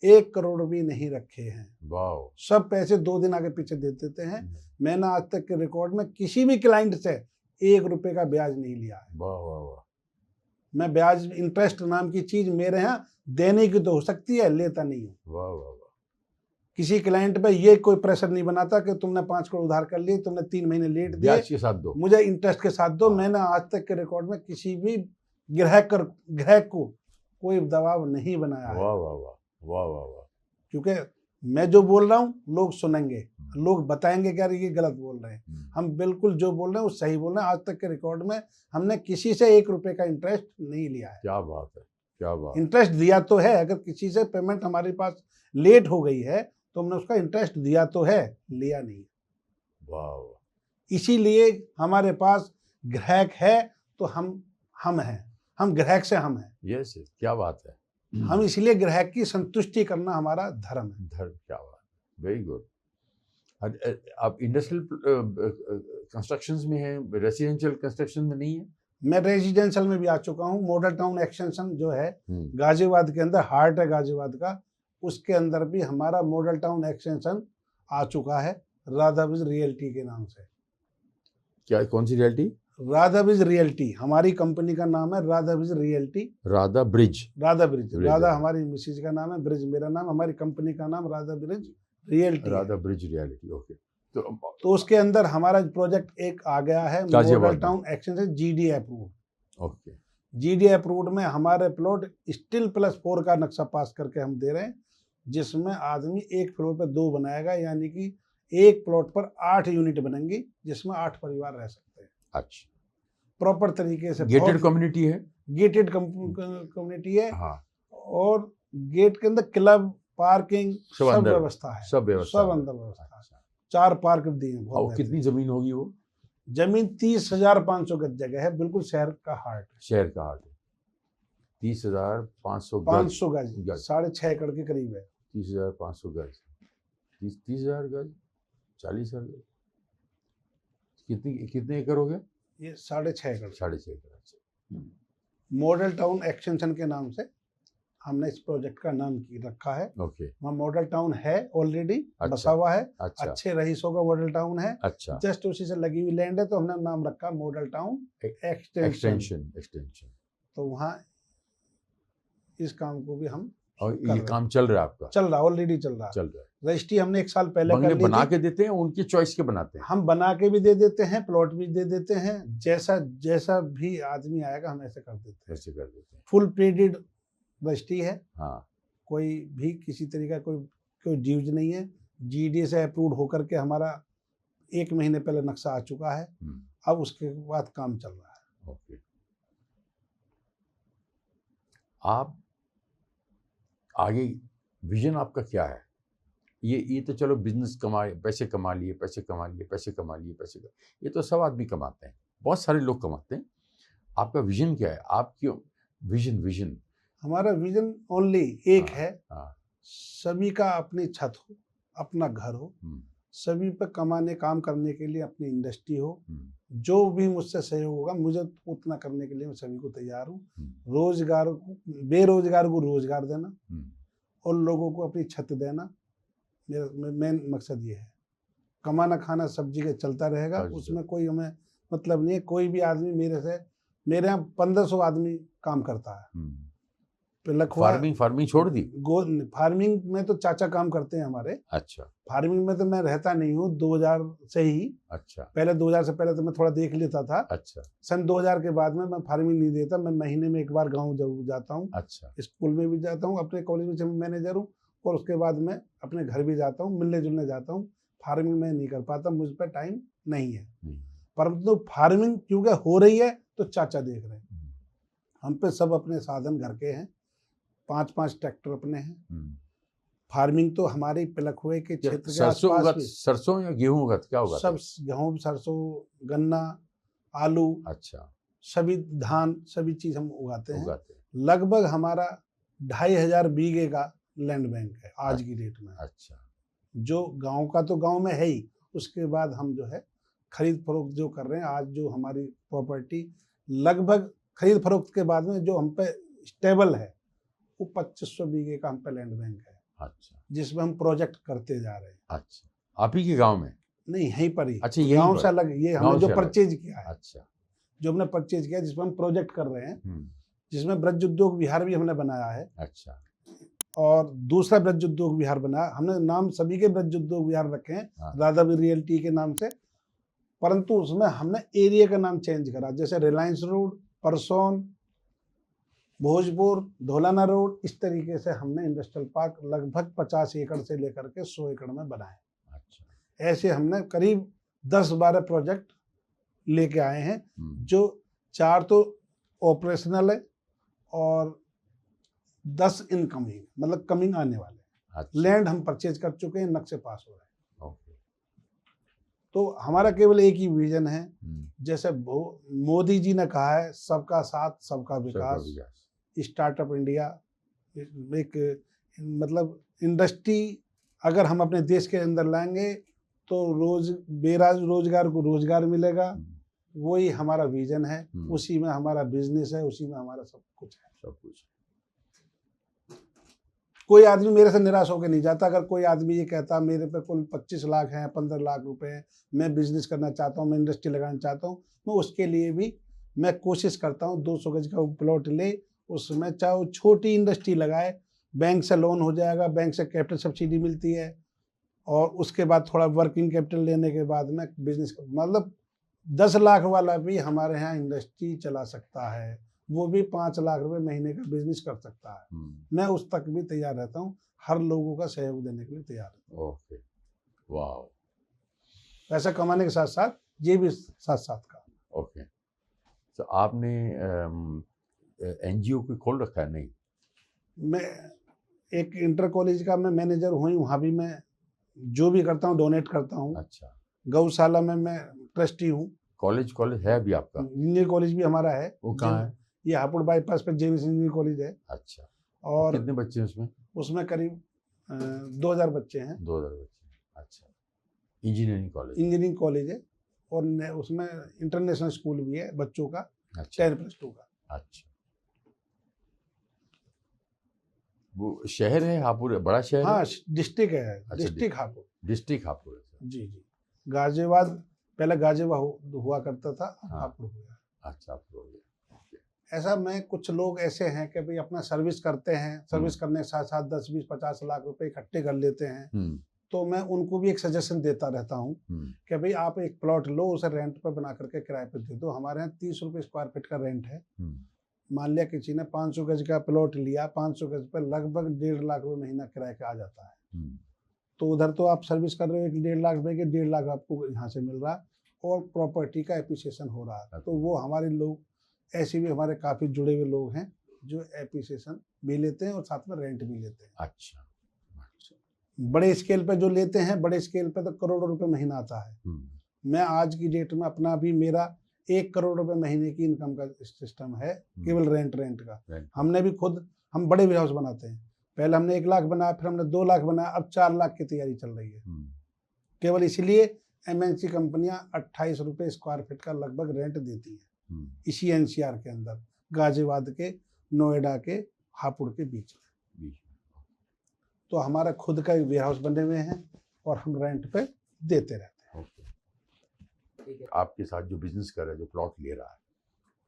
1 करोड़ भी नहीं रखे हैं। वाह। सब पैसे 2 दिन आगे पीछे दे देते हैं। मैंने आज तक के रिकॉर्ड में किसी भी क्लाइंट से 1 रुपए का ब्याज नहीं लिया है। वाह वाह वाह। मैं ब्याज, इंटरेस्ट नाम की चीज मेरे यहाँ देने की तो हो सकती है, लेता नहीं हूँ। वाह वाह वाह। किसी क्लाइंट पे ये कोई प्रेशर नहीं बनाता कि तुमने 5 करोड़ उधार कर लिए, तुमने 3 महीने लेट दिए, ब्याज के साथ दो, मुझे इंटरेस्ट के साथ दो। मैंने आज तक के रिकॉर्ड में किसी भी ग्राहक को कोई दबाव नहीं बनाया है। वाह वाह वाह वाह वाह वाह। क्योंकि मैं जो बोल रहा हूँ लोग सुनेंगे, लोग बताएंगे कि यार ये गलत बोल रहे हैं। हम बिल्कुल जो बोल रहे हैं वो सही बोल रहे हैं। आज तक के रिकॉर्ड में हमने किसी से 1 रुपए का इंटरेस्ट नहीं लिया है। क्या बात है, क्या बात। इंटरेस्ट दिया तो है, अगर किसी से पेमेंट हमारे पास लेट हो गई है तो हमने उसका इंटरेस्ट दिया तो है, लिया नहीं। वाह। इसीलिए हमारे पास ग्राहक है तो हम हैं, हम ग्राहक से हम हैं। यस, क्या बात है। हम इसलिए ग्राहक की संतुष्टि करना हमारा धर्म है। क्या बात, वेरी गुड। आप इंडस्ट्रियल कंस्ट्रक्शंस में हैं, रेजिडेंशियल कंस्ट्रक्शन में नहीं है? मैं रेजिडेंशियल में भी आ चुका हूँ। मॉडल टाउन एक्सटेंशन जो है गाजियाबाद के अंदर, हार्ट है गाजियाबाद का, उसके अंदर भी हमारा मॉडल टाउन एक्सटेंशन आ चुका है, राधाविज रियल्टी के नाम से। क्या, कौन सी रियल्टी? राधाविज रियल्टी, हमारी कंपनी का नाम है राधाविज रियल्टी। राधा ब्रिज। राधा हमारी मिसेज का नाम है, ब्रिज मेरा नाम, हमारी कंपनी का नाम Radha bridge realty. Radha bridge realty, okay. तो उसके अंदर हमारा प्रोजेक्ट एक आ गया है, model town extension GD approved. Okay. GD approved में हमारे प्लॉट स्टील +4 का नक्शा पास करके हम दे रहे हैं, जिसमें आदमी 1 फ्लोर पे 2 बनाएगा, यानी कि एक प्लॉट पर 8 यूनिट बनेंगी, जिसमें 8 परिवार रह सकते हैं। अच्छा, प्रॉपर तरीके से। गेटेड कम्युनिटी है? गेटेड कम्युनिटी है। हाँ। और गेट के अंदर क्लब, पार्किंग सब व्यवस्था है। सब अंदर व्यवस्था है। 4 पार्क दिए हैं। और कितनी जमीन होगी वो? जमीन 30,500 गज जगह है, बिल्कुल शहर का हार्ट है। 30,500 गज 6.5 एकड़ के करीब है। 30,500 गज, 30,000 गज, 40,000 गज, कितने एकड़ हो गए? ये 6.5 एकड़। 6.5 एकड़। मॉडल टाउन एक्सटेंशन के नाम से हमने इस प्रोजेक्ट का नाम रखा है। ओके। वहाँ मॉडल टाउन है ऑलरेडी, अच्छा। बसा हुआ है, अच्छा। अच्छे रईसों का मॉडल टाउन है, अच्छा। जस्ट उसी से लगी हुई लैंड है, तो हमने नाम रखा मॉडल टाउन एक्सटेंशन। एक्सटेंशन। तो वहाँ इस काम को भी हम और कर ये रहे काम हैं। चल रहा है आपका? चल रहा, ऑलरेडी चल रहा। चल रहा है। रजिस्ट्री हमने 1 साल पहले बंगले कर ली बना थी। के देते हैं, उनकी चॉइस के बनाते हैं? हम बना के भी दे देते हैं, प्लॉट भी दे देते हैं, जैसा जैसा भी आदमी आएगा हम ऐसे कर देते हैं। ऐसे कर देते हैं। फुल प्रीडिड रजिस्ट्री है, हाँ। कोई भी किसी तरीका कोई ड्यूज नहीं है। जीडी से अप्रूव होकर के हमारा 1 महीने पहले नक्शा आ चुका है, अब उसके बाद काम चल रहा है। ओके। आप आगे विजन आपका क्या है? ये तो चलो बिजनेस पैसे कमा लिए, ये तो सब आदमी कमाते हैं, बहुत सारे लोग कमाते हैं। आपका विजन क्या है? आपकी विजन हमारा विजन ओनली एक हाँ, है, हाँ। सभी का अपनी छत हो, अपना घर हो, सभी पे कमाने काम करने के लिए अपनी इंडस्ट्री हो। जो भी मुझसे सहयोग होगा, मुझे उतना करने के लिए मैं सभी को तैयार हूँ। रोजगार को, बेरोजगार को रोजगार देना और लोगों को अपनी छत देना, मेरा मेन मकसद ये है। कमाना खाना सब्जी का चलता रहेगा, उसमें कोई हमें मतलब नहीं है। कोई भी आदमी मेरे यहाँ 1500 आदमी काम करता है। फार्मिंग छोड़ दी? फार्मिंग में तो चाचा काम करते हैं हमारे। अच्छा। फार्मिंग में तो मैं रहता नहीं हूँ 2000 से ही। अच्छा। पहले 2000 से पहले तो मैं थोड़ा देख लेता था। अच्छा। सन 2000 के बाद में मैं फार्मिंग नहीं देता, मैं महीने में 1 बार गाँव जरूर जाता हूँ। अच्छा। स्कूल में भी जाता हूँ, अपने कॉलेज में मैनेजर हूँ, और उसके बाद मैं अपने घर भी जाता हूँ, मिलने जुलने जाता हूँ। फार्मिंग में नहीं कर पाता, मुझ पर टाइम नहीं है। परंतु फार्मिंग क्योंकि हो रही है तो चाचा देख रहे हैं। हम पे सब अपने साधन घर के हैं, 5-5 ट्रैक्टर अपने हैं। फार्मिंग तो हमारे पिलक हुए के क्षेत्र के आसपास भी। सरसों या गेहूं होगा? क्या होगा? सब गेहूं, सरसों, गन्ना, आलू। अच्छा। सभी धान, सभी चीज हम उगाते हैं। लगभग हमारा 2500 बीघे का लैंड बैंक है आज की डेट में। अच्छा। जो गांव का तो गांव में है ही, उसके बाद हम जो है खरीद फरोख्त जो कर रहे हैं, आज जो हमारी प्रॉपर्टी लगभग खरीद फरोख्त के बाद में जो हम पे स्टेबल है, वो 2500 बीघे का हम पे लैंड बैंक है। अच्छा। जिसमें हम प्रोजेक्ट करते जा रहे हैं। अच्छा। आप ही के गांव में? नहीं, यहीं पर ही। अच्छा, गांव से अलग, ये हमने जो परचेज किया है। अच्छा। जो हमने परचेज किया, जिसमें हम प्रोजेक्ट कर रहे हैं, जिसमें ब्रज उद्योग विहार भी हमने बनाया है। अच्छा। और दूसरा ब्रज उद्योग विहार बनाया हमने, नाम सभी के ब्रज उद्योग विहार रखे हैं। हाँ। राधावी रियल्टी के नाम से, परंतु उसमें हमने एरिया का नाम चेंज करा। जैसे रिलायंस रोड, परसोन, भोजपुर, धौलाना रोड, इस तरीके से हमने इंडस्ट्रियल पार्क लगभग 50 एकड़ से लेकर के 100 एकड़ में बनाए। अच्छा। ऐसे हमने करीब 10-12 प्रोजेक्ट लेके आए हैं, जो 4 तो ऑपरेशनल है और 10 इनकमिंग, मतलब कमिंग आने वाले। अच्छा। लैंड हम परचेज कर चुके हैं, नक्शे पास हो रहे हैं। तो हमारा केवल एक ही विजन है, जैसे मोदी जी ने कहा है, सबका साथ सबका विकास, स्टार्टअप इंडिया। एक मतलब इंडस्ट्री अगर हम अपने देश के अंदर लाएंगे तो बेरोजगार को रोजगार मिलेगा। वही हमारा विजन है, उसी में हमारा बिजनेस है, उसी में हमारा सब कुछ है। सब कुछ। कोई आदमी मेरे से निराश होकर नहीं जाता। अगर कोई आदमी ये कहता मेरे पे कुल 25 लाख हैं, 15 लाख रुपए हैं, मैं बिजनेस करना चाहता हूँ, मैं इंडस्ट्री लगाना चाहता हूँ, मैं उसके लिए भी मैं कोशिश करता हूँ 200 गज का प्लॉट ले, उसमें चाहे वो छोटी इंडस्ट्री लगाए, बैंक से लोन हो जाएगा, बैंक से कैपिटल सब्सिडी मिलती है, और उसके बाद थोड़ा वर्किंग कैपिटल लेने के बाद में बिजनेस, मतलब 10 लाख वाला भी हमारे यहाँ इंडस्ट्री चला सकता है, वो भी 5 लाख रुपए महीने का बिजनेस कर सकता है। मैं उस तक भी तैयार रहता हूँ, हर लोगों का सहयोग देने के लिए तैयार रहता हूँ। ओके, वाह। पैसा कमाने के साथ साथ ये भी साथ साथ का। ओके। तो आपने एनजीओ को खोल रखा है? नहीं, मैं एक इंटर कॉलेज का मैं मैनेजर हुई, वहाँ भी मैं जो भी करता हूँ डोनेट करता हूँ। अच्छा। गौशाला में मैं ट्रस्टी हूँ। कॉलेज है भी आपका? इंजीनियर कॉलेज भी हमारा है। वो कहाँ है? ये हापुड़ बाईपास पे जेविस इंजीनियरिंग कॉलेज है। अच्छा। और कितने बच्चे हैं उसमें? उसमें करीब 2000 बच्चे हैं। 2000 बच्चे। अच्छा। इंजीनियरिंग कॉलेज है, और उसमें इंटरनेशनल स्कूल भी है बच्चों का। अच्छा। 10+2 का। अच्छा। वो शहर है हापुड़, बड़ा शहर हाँ, है? डिस्ट्रिक्ट है, अच्छा, डिस्ट्रिक्ट हापुड़। डिस्ट्रिक्ट हापुड़ है सर। जी जी। गाजियाबाद, पहले गाजियाबाद हुआ करता था, अब हाँ। हापुड़ हो गया। अच्छा, हापुड़ हो गया। ऐसा में कुछ लोग ऐसे हैं कि भाई अपना सर्विस करते हैं, सर्विस करने के साथ साथ 10, 20, 50 लाख रुपए इकट्ठे कर लेते हैं। तो मैं उनको भी एक सजेशन देता रहता हूँ कि भाई आप एक प्लॉट लो, उसे रेंट पर बना करके किराए पर दे दो। हमारे यहाँ 30 रुपये स्क्वायर फीट का रेंट है। मान लिया किसी ने 500 गज का प्लॉट लिया, 500 गज पर लगभग 1.5 लाख रुपए महीना किराए का आ जाता है। तो उधर तो आप सर्विस कर रहे हो, 1.5 लाख रुपए के 1.5 लाख आपको यहाँ से मिल रहा है और प्रॉपर्टी का एप्रिसिएशन हो रहा है। तो वो हमारे लोग, ऐसे भी हमारे काफ़ी जुड़े हुए लोग हैं जो एप्रिसिएशन भी लेते हैं और साथ में रेंट भी लेते हैं। अच्छा। बड़े स्केल पे जो लेते हैं, बड़े स्केल पे तो करोड़ों रुपए महीना आता है। मैं आज की डेट में अपना भी, मेरा 1 करोड़ रुपए महीने की इनकम का सिस्टम है, केवल रेंट का। हमने भी खुद, हम बड़े वेयर हाउस बनाते हैं। पहले हमने 1 लाख बनाया, फिर हमने 2 लाख बनाया, अब 4 लाख की तैयारी चल रही है। केवल इसलिए MNC कंपनियां 28 रुपये स्क्वायर फीट का लगभग रेंट देती हैं इसी NCR के अंदर, गाजियाबाद के, नोएडा के, हापुड़ के बीच में। तो हमारा खुद का वेयर हाउस बने हुए हैं और हम रेंट पे देते रहते हैं। आपके साथ जो बिजनेस कर रहा है, जो प्लॉट ले रहा है,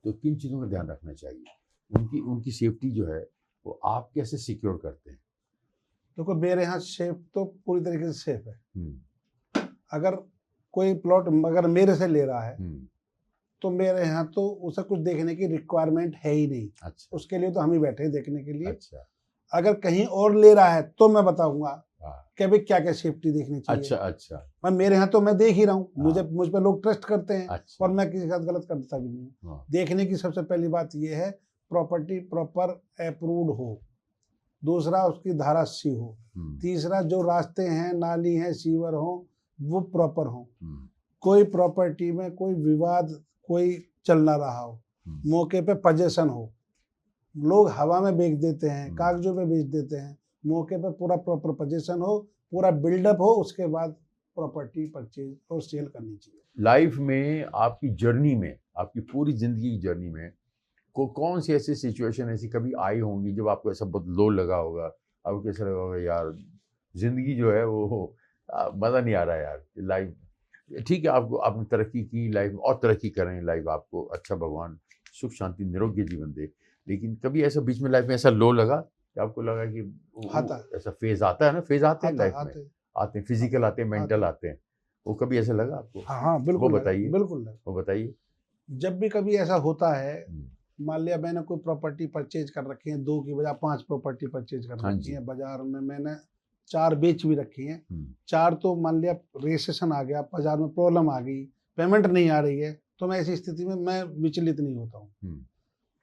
तो किन चीज़ों का ध्यान रखना चाहिए? उनकी सेफ्टी जो है वो आप कैसे सिक्योर करते हैं? देखो, मेरे यहाँ सेफ तो पूरी तरीके से सेफ है। अगर कोई प्लॉट अगर मेरे से ले रहा है तो मेरे यहाँ तो उसे कुछ देखने की रिक्वायरमेंट है ही नहीं। अच्छा। उसके लिए तो हम ही बैठे हैं देखने के लिए। अच्छा। अगर कहीं और ले रहा है तो मैं बताऊंगा कि भाई क्या क्या सेफ्टी देखनी चाहिए। अच्छा अच्छा। मैं मेरे यहाँ तो मैं देख ही रहा हूँ, मुझ पर लोग ट्रस्ट करते हैं। अच्छा। और मैं किसी के साथ गलत करता भी नहीं। देखने की सबसे पहली बात यह है, प्रॉपर्टी प्रॉपर अप्रूव्ड हो। दूसरा, उसकी धारा सी हो। तीसरा, जो रास्ते हैं, नाली हैं, सीवर हो, वो प्रॉपर हो। कोई प्रॉपर्टी में कोई विवाद कोई चल ना रहा हो, मौके पे पोजीशन हो। लोग हवा में बेच देते हैं, कागजों पे बेच देते हैं। मौके पे पूरा प्रॉपर पोजीशन हो, पूरा बिल्डअप हो, उसके बाद प्रॉपर्टी परचेज और सेल करनी चाहिए। लाइफ में आपकी जर्नी में, आपकी पूरी जिंदगी की जर्नी में कौन सी ऐसी सिचुएशन ऐसी कभी आई होंगी जब आपको ऐसा बहुत लो लगा होगा, आपको कैसा लगा होगा, यार जिंदगी जो है वो मज़ा नहीं आ रहा है यार, लाइफ ठीक है, आपको आपने तरक्की की, लाइफ और तरक्की करें, लाइफ आपको अच्छा भगवान सुख शांति निरोगी जीवन दे, लेकिन कभी ऐसा बीच में लाइफ में ऐसा लो लगा कि आपको लगा कि ऐसा फेज आता है ना, फेज आते हैं लाइफ में, आते हैं, फिजिकल आते हैं, मेंटल आते हैं, वो कभी ऐसा लगा आपको? हाँ बिल्कुल, वो बताइए। बिल्कुल, वो बताइए। जब भी कभी ऐसा होता है, मान लिया मैंने कोई प्रॉपर्टी परचेज कर रखी है, 2 की बजाय 5 प्रॉपर्टी परचेज कर रखी है, बाजार में मैंने 4 बेच भी रखी हैं। 4 तो मान लिया रेजिस्ट्रेशन आ गया, बाजार में प्रॉब्लम आ गई, पेमेंट नहीं आ रही है, तो मैं ऐसी स्थिति में मैं विचलित नहीं होता हूँ।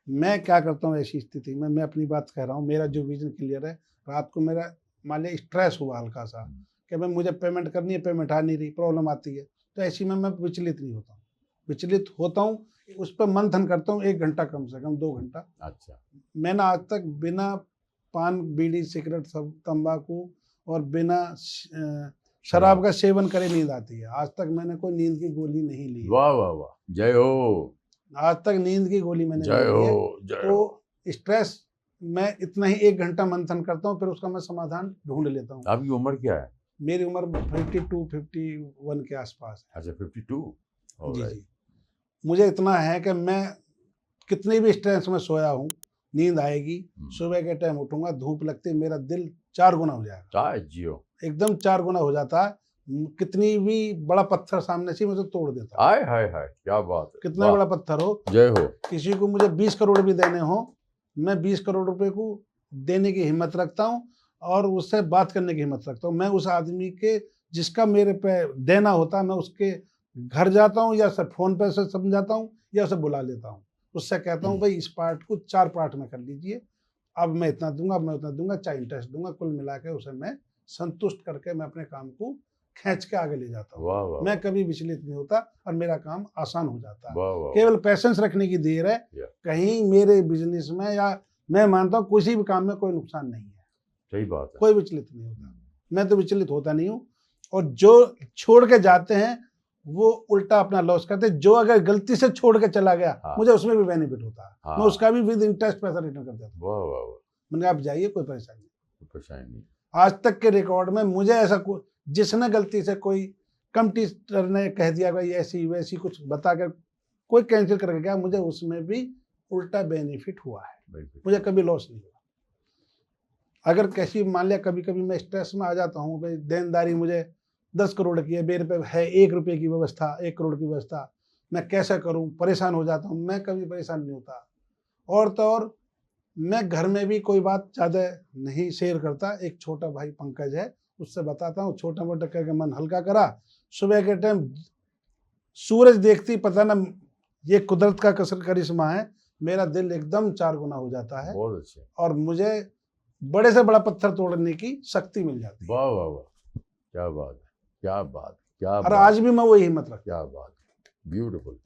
मैं क्या करता हूँ ऐसी स्थिति में, मैं अपनी बात कह रहा हूँ, मेरा जो विजन क्लियर है। रात को मेरा मान लिया स्ट्रेस हुआ हल्का सा कि भाई मुझे पेमेंट करनी है, पेमेंट आ नहीं रही, प्रॉब्लम आती है, तो ऐसी में मैं विचलित नहीं होता हूँ। विचलित होता हूँ, उस पर मंथन करता हूँ 1 घंटा, कम से कम 2 घंटा। अच्छा। मैंने आज तक बिना पान, बीड़ी, सिगरेट, सब तंबाकू और बिना शराब का सेवन करे नींद आती है। आज तक मैंने कोई नींद की गोली नहीं ली। वाह वाह वाह, जय हो। आज तक नींद की गोली मैंने जय हो, जय हो। तो स्ट्रेस मैं इतना ही 1 घंटा मंथन करता हूँ, फिर उसका मैं समाधान ढूंढ लेता हूँ। आपकी उम्र क्या है? मेरी उम्र 52-51 के आसपास है। अच्छा, 52। जी। मुझे इतना है कि मैं कितनी भी स्ट्रेस में सोया हूँ, नींद आएगी, सुबह के टाइम उठूंगा, धूप लगती है, मेरा दिल 4 गुना हो जाएगा। जियो, एकदम 4 गुना हो जाता है। कितनी भी बड़ा पत्थर सामने से मुझे तोड़ देता है। हाय हाय हाय, क्या बात है। कितना बड़ा पत्थर हो, जय हो। किसी को मुझे 20 करोड़ भी देने हो, मैं 20 करोड़ रुपए को देने की हिम्मत रखता हूँ और उससे बात करने की हिम्मत रखता हूँ। मैं उस आदमी के जिसका मेरे पे देना होता है, मैं उसके घर जाता हूँ या उसे फोन पे से समझाता हूँ या उसे बुला लेता हूँ। उससे कहता हूँ भाई इस पार्ट को 4 पार्ट में कर लीजिए, अब मैं इतना दूंगा, मैं उतना दूंगा, चाहे इंटरेस्ट दूंगा, कुल मिला के उसे मैं संतुष्ट करके मैं अपने काम को खींच के आगे ले जाता हूँ। मैं कभी विचलित नहीं होता और मेरा काम आसान हो जाता है। केवल पैसेंस रखने की देर है। कहीं मेरे बिजनेस में या मैं मानता हूँ किसी भी काम में कोई नुकसान नहीं है। सही बात है। कोई विचलित नहीं होता। मैं तो विचलित होता नहीं हूँ। और जो छोड़ के जाते हैं वो उल्टा अपना लॉस करते हैं। जो अगर गलती से छोड़ के चला गया, मुझे उसमें भी बेनिफिट होता है। मैं उसका भी विद इंटरेस्ट पैसा रिटर्न कर देता हूँ। मैंने आप जाइए, कोई परेशानी नहीं। परेशानी नहीं। आज तक के रिकॉर्ड में मुझे ऐसा जिसने गलती से कोई कम टीचर ने कह दिया भाई ऐसी वैसी कुछ बताकर कोई कैंसिल करके गया, मुझे उसमें भी उल्टा बेनिफिट हुआ है, मुझे कभी लॉस नहीं हुआ। अगर कैसी मान लिया कभी कभी मैं स्ट्रेस में आ जाता हूँ, भाई देनदारी मुझे 10 करोड़ की है, मेरे पे है 1 रुपये की व्यवस्था, 1 करोड़ की व्यवस्था, मैं कैसे करूँ, परेशान हो जाता हूँ। मैं कभी परेशान नहीं होता। और तो और मैं घर में भी कोई बात ज़्यादा नहीं शेयर करता। एक छोटा भाई पंकज है, उससे बताता हूँ, छोटा मोटा करके मन हल्का करा। सुबह के टाइम सूरज देखती पता ना ये कुदरत का करिश्मा है, मेरा दिल एकदम 4 गुना हो जाता है। बहुत अच्छे। और मुझे बड़े से बड़ा पत्थर तोड़ने की शक्ति मिल जाती है। वाह वाह वाह, क्या बात है, क्या बात, क्या और बात, आज भी मैं वही हिम्मत रखता हूं। क्या बात, ब्यूटीफुल।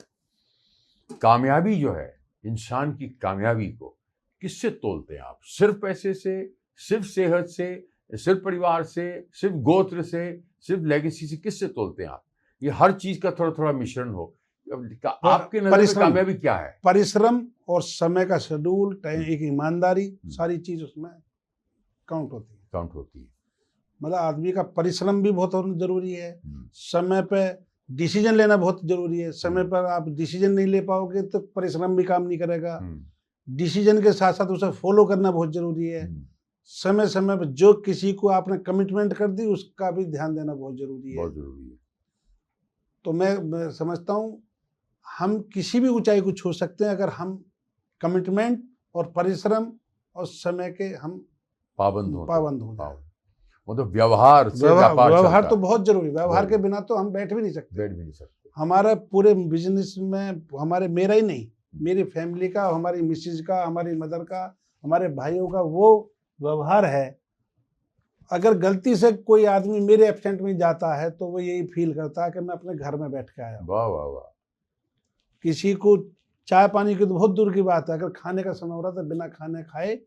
कामयाबी जो है, इंसान की कामयाबी को किससे तोलते हैं आप? सिर्फ पैसे से, सिर्फ सेहत से, सिर्फ परिवार से, सिर्फ गोत्र से, सिर्फ लेगेसी से, किससे तोलते हैं आप? ये हर चीज का थोड़ा थोड़ा मिश्रण हो। आपके नजर में कामयाबी क्या है? परिश्रम और समय का शेड्यूल, एक ईमानदारी, सारी चीज उसमें काउंट होती है। मतलब आदमी का परिश्रम भी बहुत जरूरी है, समय पे डिसीजन लेना बहुत जरूरी है। समय पर आप डिसीजन नहीं ले पाओगे तो परिश्रम भी काम नहीं करेगा। डिसीजन के साथ साथ उसे फॉलो करना बहुत जरूरी है। समय समय पर जो किसी को आपने कमिटमेंट कर दी उसका भी ध्यान देना बहुत जरूरी है। तो मैं समझता हूँ हम किसी भी ऊंचाई को छू सकते हैं अगर हम कमिटमेंट और परिश्रम और समय के हम पाबंद हो जाए। मतलब व्यवहार तो बहुत जरूरी। व्यवहार के बिना तो हम बैठ भी नहीं सकते। हमारा पूरे बिजनेस में मेरा ही नहीं, मेरी फैमिली का, हमारी मिसेज का, हमारी मदर का, हमारे भाइयों का वो व्यवहार है। अगर गलती से कोई आदमी मेरे एब्सेंट में जाता है तो वो यही फील करता है कि मैं अपने घर में बैठ के आया। वाह वाह वाह। किसी को चाय पानी की तो बहुत दूर की बात है, अगर खाने का समय हो रहा तो बिना खाने खाए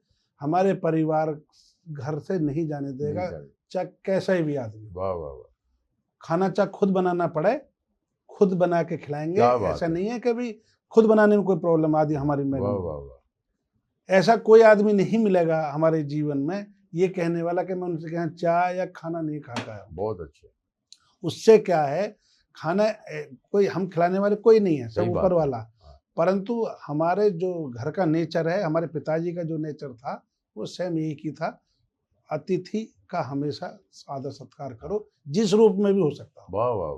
हमारे परिवार घर से नहीं जाने देगा, चाहे कैसा ही भी आदमी। वाह वाह वाह। खाना चाहे खुद बनाना पड़े, खुद बना के खिलाएंगे। ऐसा नहीं है कि भी खुद बनाने में कोई प्रॉब्लम आदि हमारी में। ऐसा कोई आदमी नहीं मिलेगा हमारे जीवन में ये कहने वाला कि मैं उनसे यहाँ चाय या खाना नहीं खाता है। बहुत अच्छे। उससे क्या है, खाना कोई हम खिलाने वाले कोई नहीं है, सब ऊपर वाला। परंतु हमारे जो घर का नेचर है, हमारे पिताजी का जो नेचर था वो सेम यही की था, अतिथि का हमेशा आदर सत्कार करो, जिस रूप में भी हो सकता हो। वाह वाह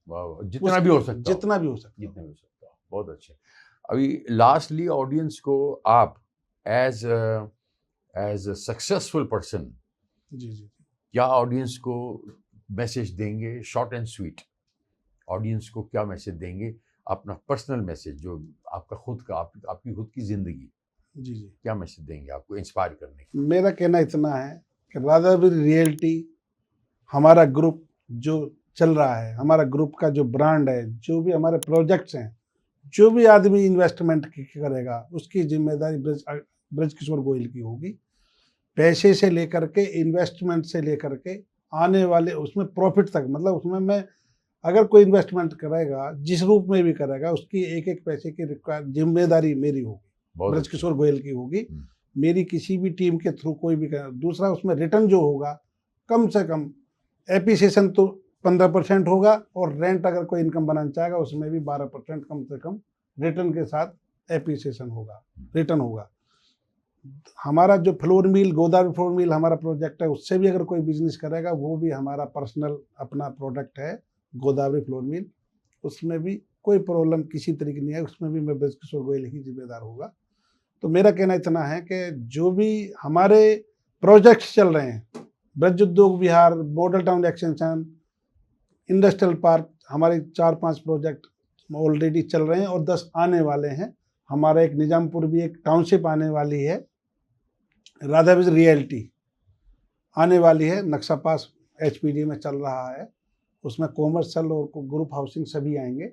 वाह वाह, जितना भी हो सकता, जितना भी हो सकता, जितना भी हो सकता। बहुत अच्छे। अभी लास्टली ऑडियंस को आप एज अ सक्सेसफुल पर्सन जी क्या ऑडियंस को मैसेज देंगे? शॉर्ट एंड स्वीट, ऑडियंस को क्या मैसेज देंगे? अपना पर्सनल मैसेज जो आपका खुद का, आपकी खुद की जिंदगी, जी क्या मैसेज देंगे आपको इंस्पायर करने के? मेरा कहना इतना है कि रादर विद रियलिटी हमारा ग्रुप जो चल रहा है, हमारा ग्रुप का जो ब्रांड है, जो भी हमारे प्रोजेक्ट्स हैं, जो भी आदमी इन्वेस्टमेंट करेगा उसकी जिम्मेदारी ब्रजकिशोर गोयल की होगी। पैसे से लेकर के, इन्वेस्टमेंट से लेकर के आने वाले उसमें प्रॉफिट तक, मतलब उसमें मैं अगर कोई इन्वेस्टमेंट करेगा जिस रूप में भी करेगा उसकी एक एक पैसे की जिम्मेदारी मेरी होगी, ब्रजकिशोर गोयल की होगी। मेरी किसी भी टीम के थ्रू कोई भी करेगा। दूसरा, उसमें रिटर्न जो होगा कम से कम एप्रिसिएशन तो 15% होगा, और रेंट अगर कोई इनकम बनाना चाहेगा उसमें भी 12% कम से कम रिटर्न के साथ एप्रिसिएशन होगा, रिटर्न होगा। हमारा जो flour mill, Godavari flour mill हमारा प्रोजेक्ट है, उससे भी अगर कोई बिजनेस करेगा वो भी हमारा पर्सनल अपना प्रोडक्ट है गोदावरी फ्लोर मिल, उसमें भी कोई प्रॉब्लम किसी तरीके नहीं है, उसमें भी मैं ब्रजकिशोर गोयल ही जिम्मेदार होगा। तो मेरा कहना इतना है कि जो भी हमारे प्रोजेक्ट्स चल रहे हैं, Braj Udyog Vihar, model town extension, industrial park, हमारे 4-5 प्रोजेक्ट ऑलरेडी चल रहे हैं और 10 आने वाले हैं। हमारा एक निजामपुर भी एक टाउनशिप आने वाली है, राधा विज रियलिटी आने वाली है, नक्शा पास HPD में चल रहा है, उसमें कॉमर्शियल और ग्रुप हाउसिंग सभी आएंगे।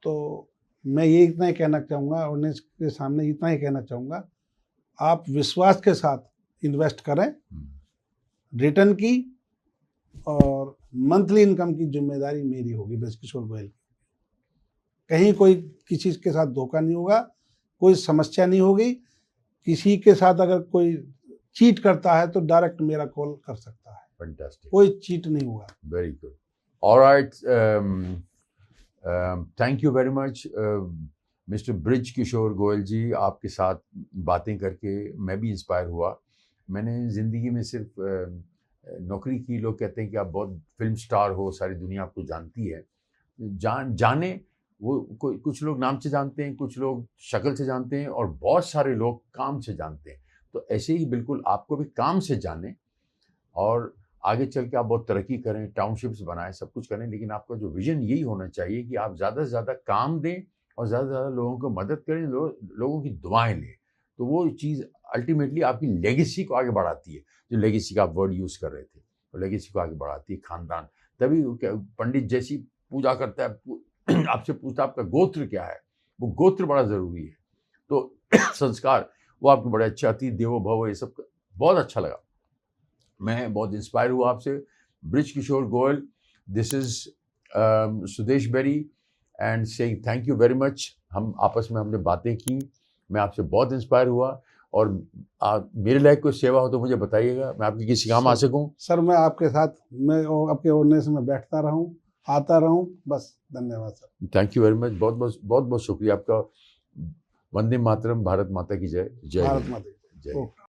तो मैं ये इतना ही कहना चाहूँगा, ऑडियंस के सामने इतना ही कहना चाहूँगा, आप विश्वास के साथ इन्वेस्ट करें, रिटर्न की और मंथली इनकम की जिम्मेदारी मेरी होगी, ब्रजकिशोर गोयल की। कहीं कोई किसी के साथ धोखा नहीं होगा, कोई समस्या नहीं होगी। किसी के साथ अगर कोई चीट करता है तो डायरेक्ट मेरा कॉल कर सकता है, फैंटास्टिक, कोई चीट नहीं हुआ। Very good, alright, thank you very much mister Brij Kishore Goyal ji. आपके साथ बातें करके मैं भी इंस्पायर हुआ। मैंने ज़िंदगी में सिर्फ नौकरी की, लोग कहते हैं कि आप बहुत फिल्म स्टार हो, सारी दुनिया आपको जानती है, जाने वो कुछ लोग नाम से जानते हैं, कुछ लोग शक्ल से जानते हैं, और बहुत सारे लोग काम से जानते हैं। तो ऐसे ही बिल्कुल आपको भी काम से जाने और आगे चल के आप बहुत तरक्की करें, टाउनशिप्स बनाएं, सब कुछ करें, लेकिन आपका जो विजन यही होना चाहिए कि आप ज़्यादा से ज़्यादा काम दें और ज़्यादा से ज़्यादा लोगों को मदद करें, लोगों की दुआएं लें। तो वो चीज़ अल्टीमेटली आपकी लेगेसी को आगे बढ़ाती है, जो लेगेसी का आप वर्ड यूज़ कर रहे थे, तो लेगेसी को आगे बढ़ाती है खानदान। तभी पंडित जैसी पूजा करता है, आपसे पूछता है आपका गोत्र क्या है, वो गोत्र बड़ा ज़रूरी है। तो संस्कार वो आपके बड़े अच्छे, अति देवो भव, ये सब बहुत अच्छा लगा। मैं बहुत इंस्पायर हुआ आपसे। Brij Kishore Goyal, this is Sudesh Berry and saying thank you very much. हम आपस में हमने बातें की, मैं आपसे बहुत इंस्पायर हुआ, और मेरे लायक कोई सेवा हो तो मुझे बताइएगा, मैं आपकी किसी काम आ सकूं। सर मैं आपके साथ, मैं आपके ऑर्डिनेशन में बैठता रहूं, आता रहूं, बस। धन्यवाद sir. Thank you very much, बहुत बहुत बहुत बहुत शुक्रिया आपका। वंदे मातरम, भारत माता की जय। जय भारत हिंद। माता की जय जय। हिंद।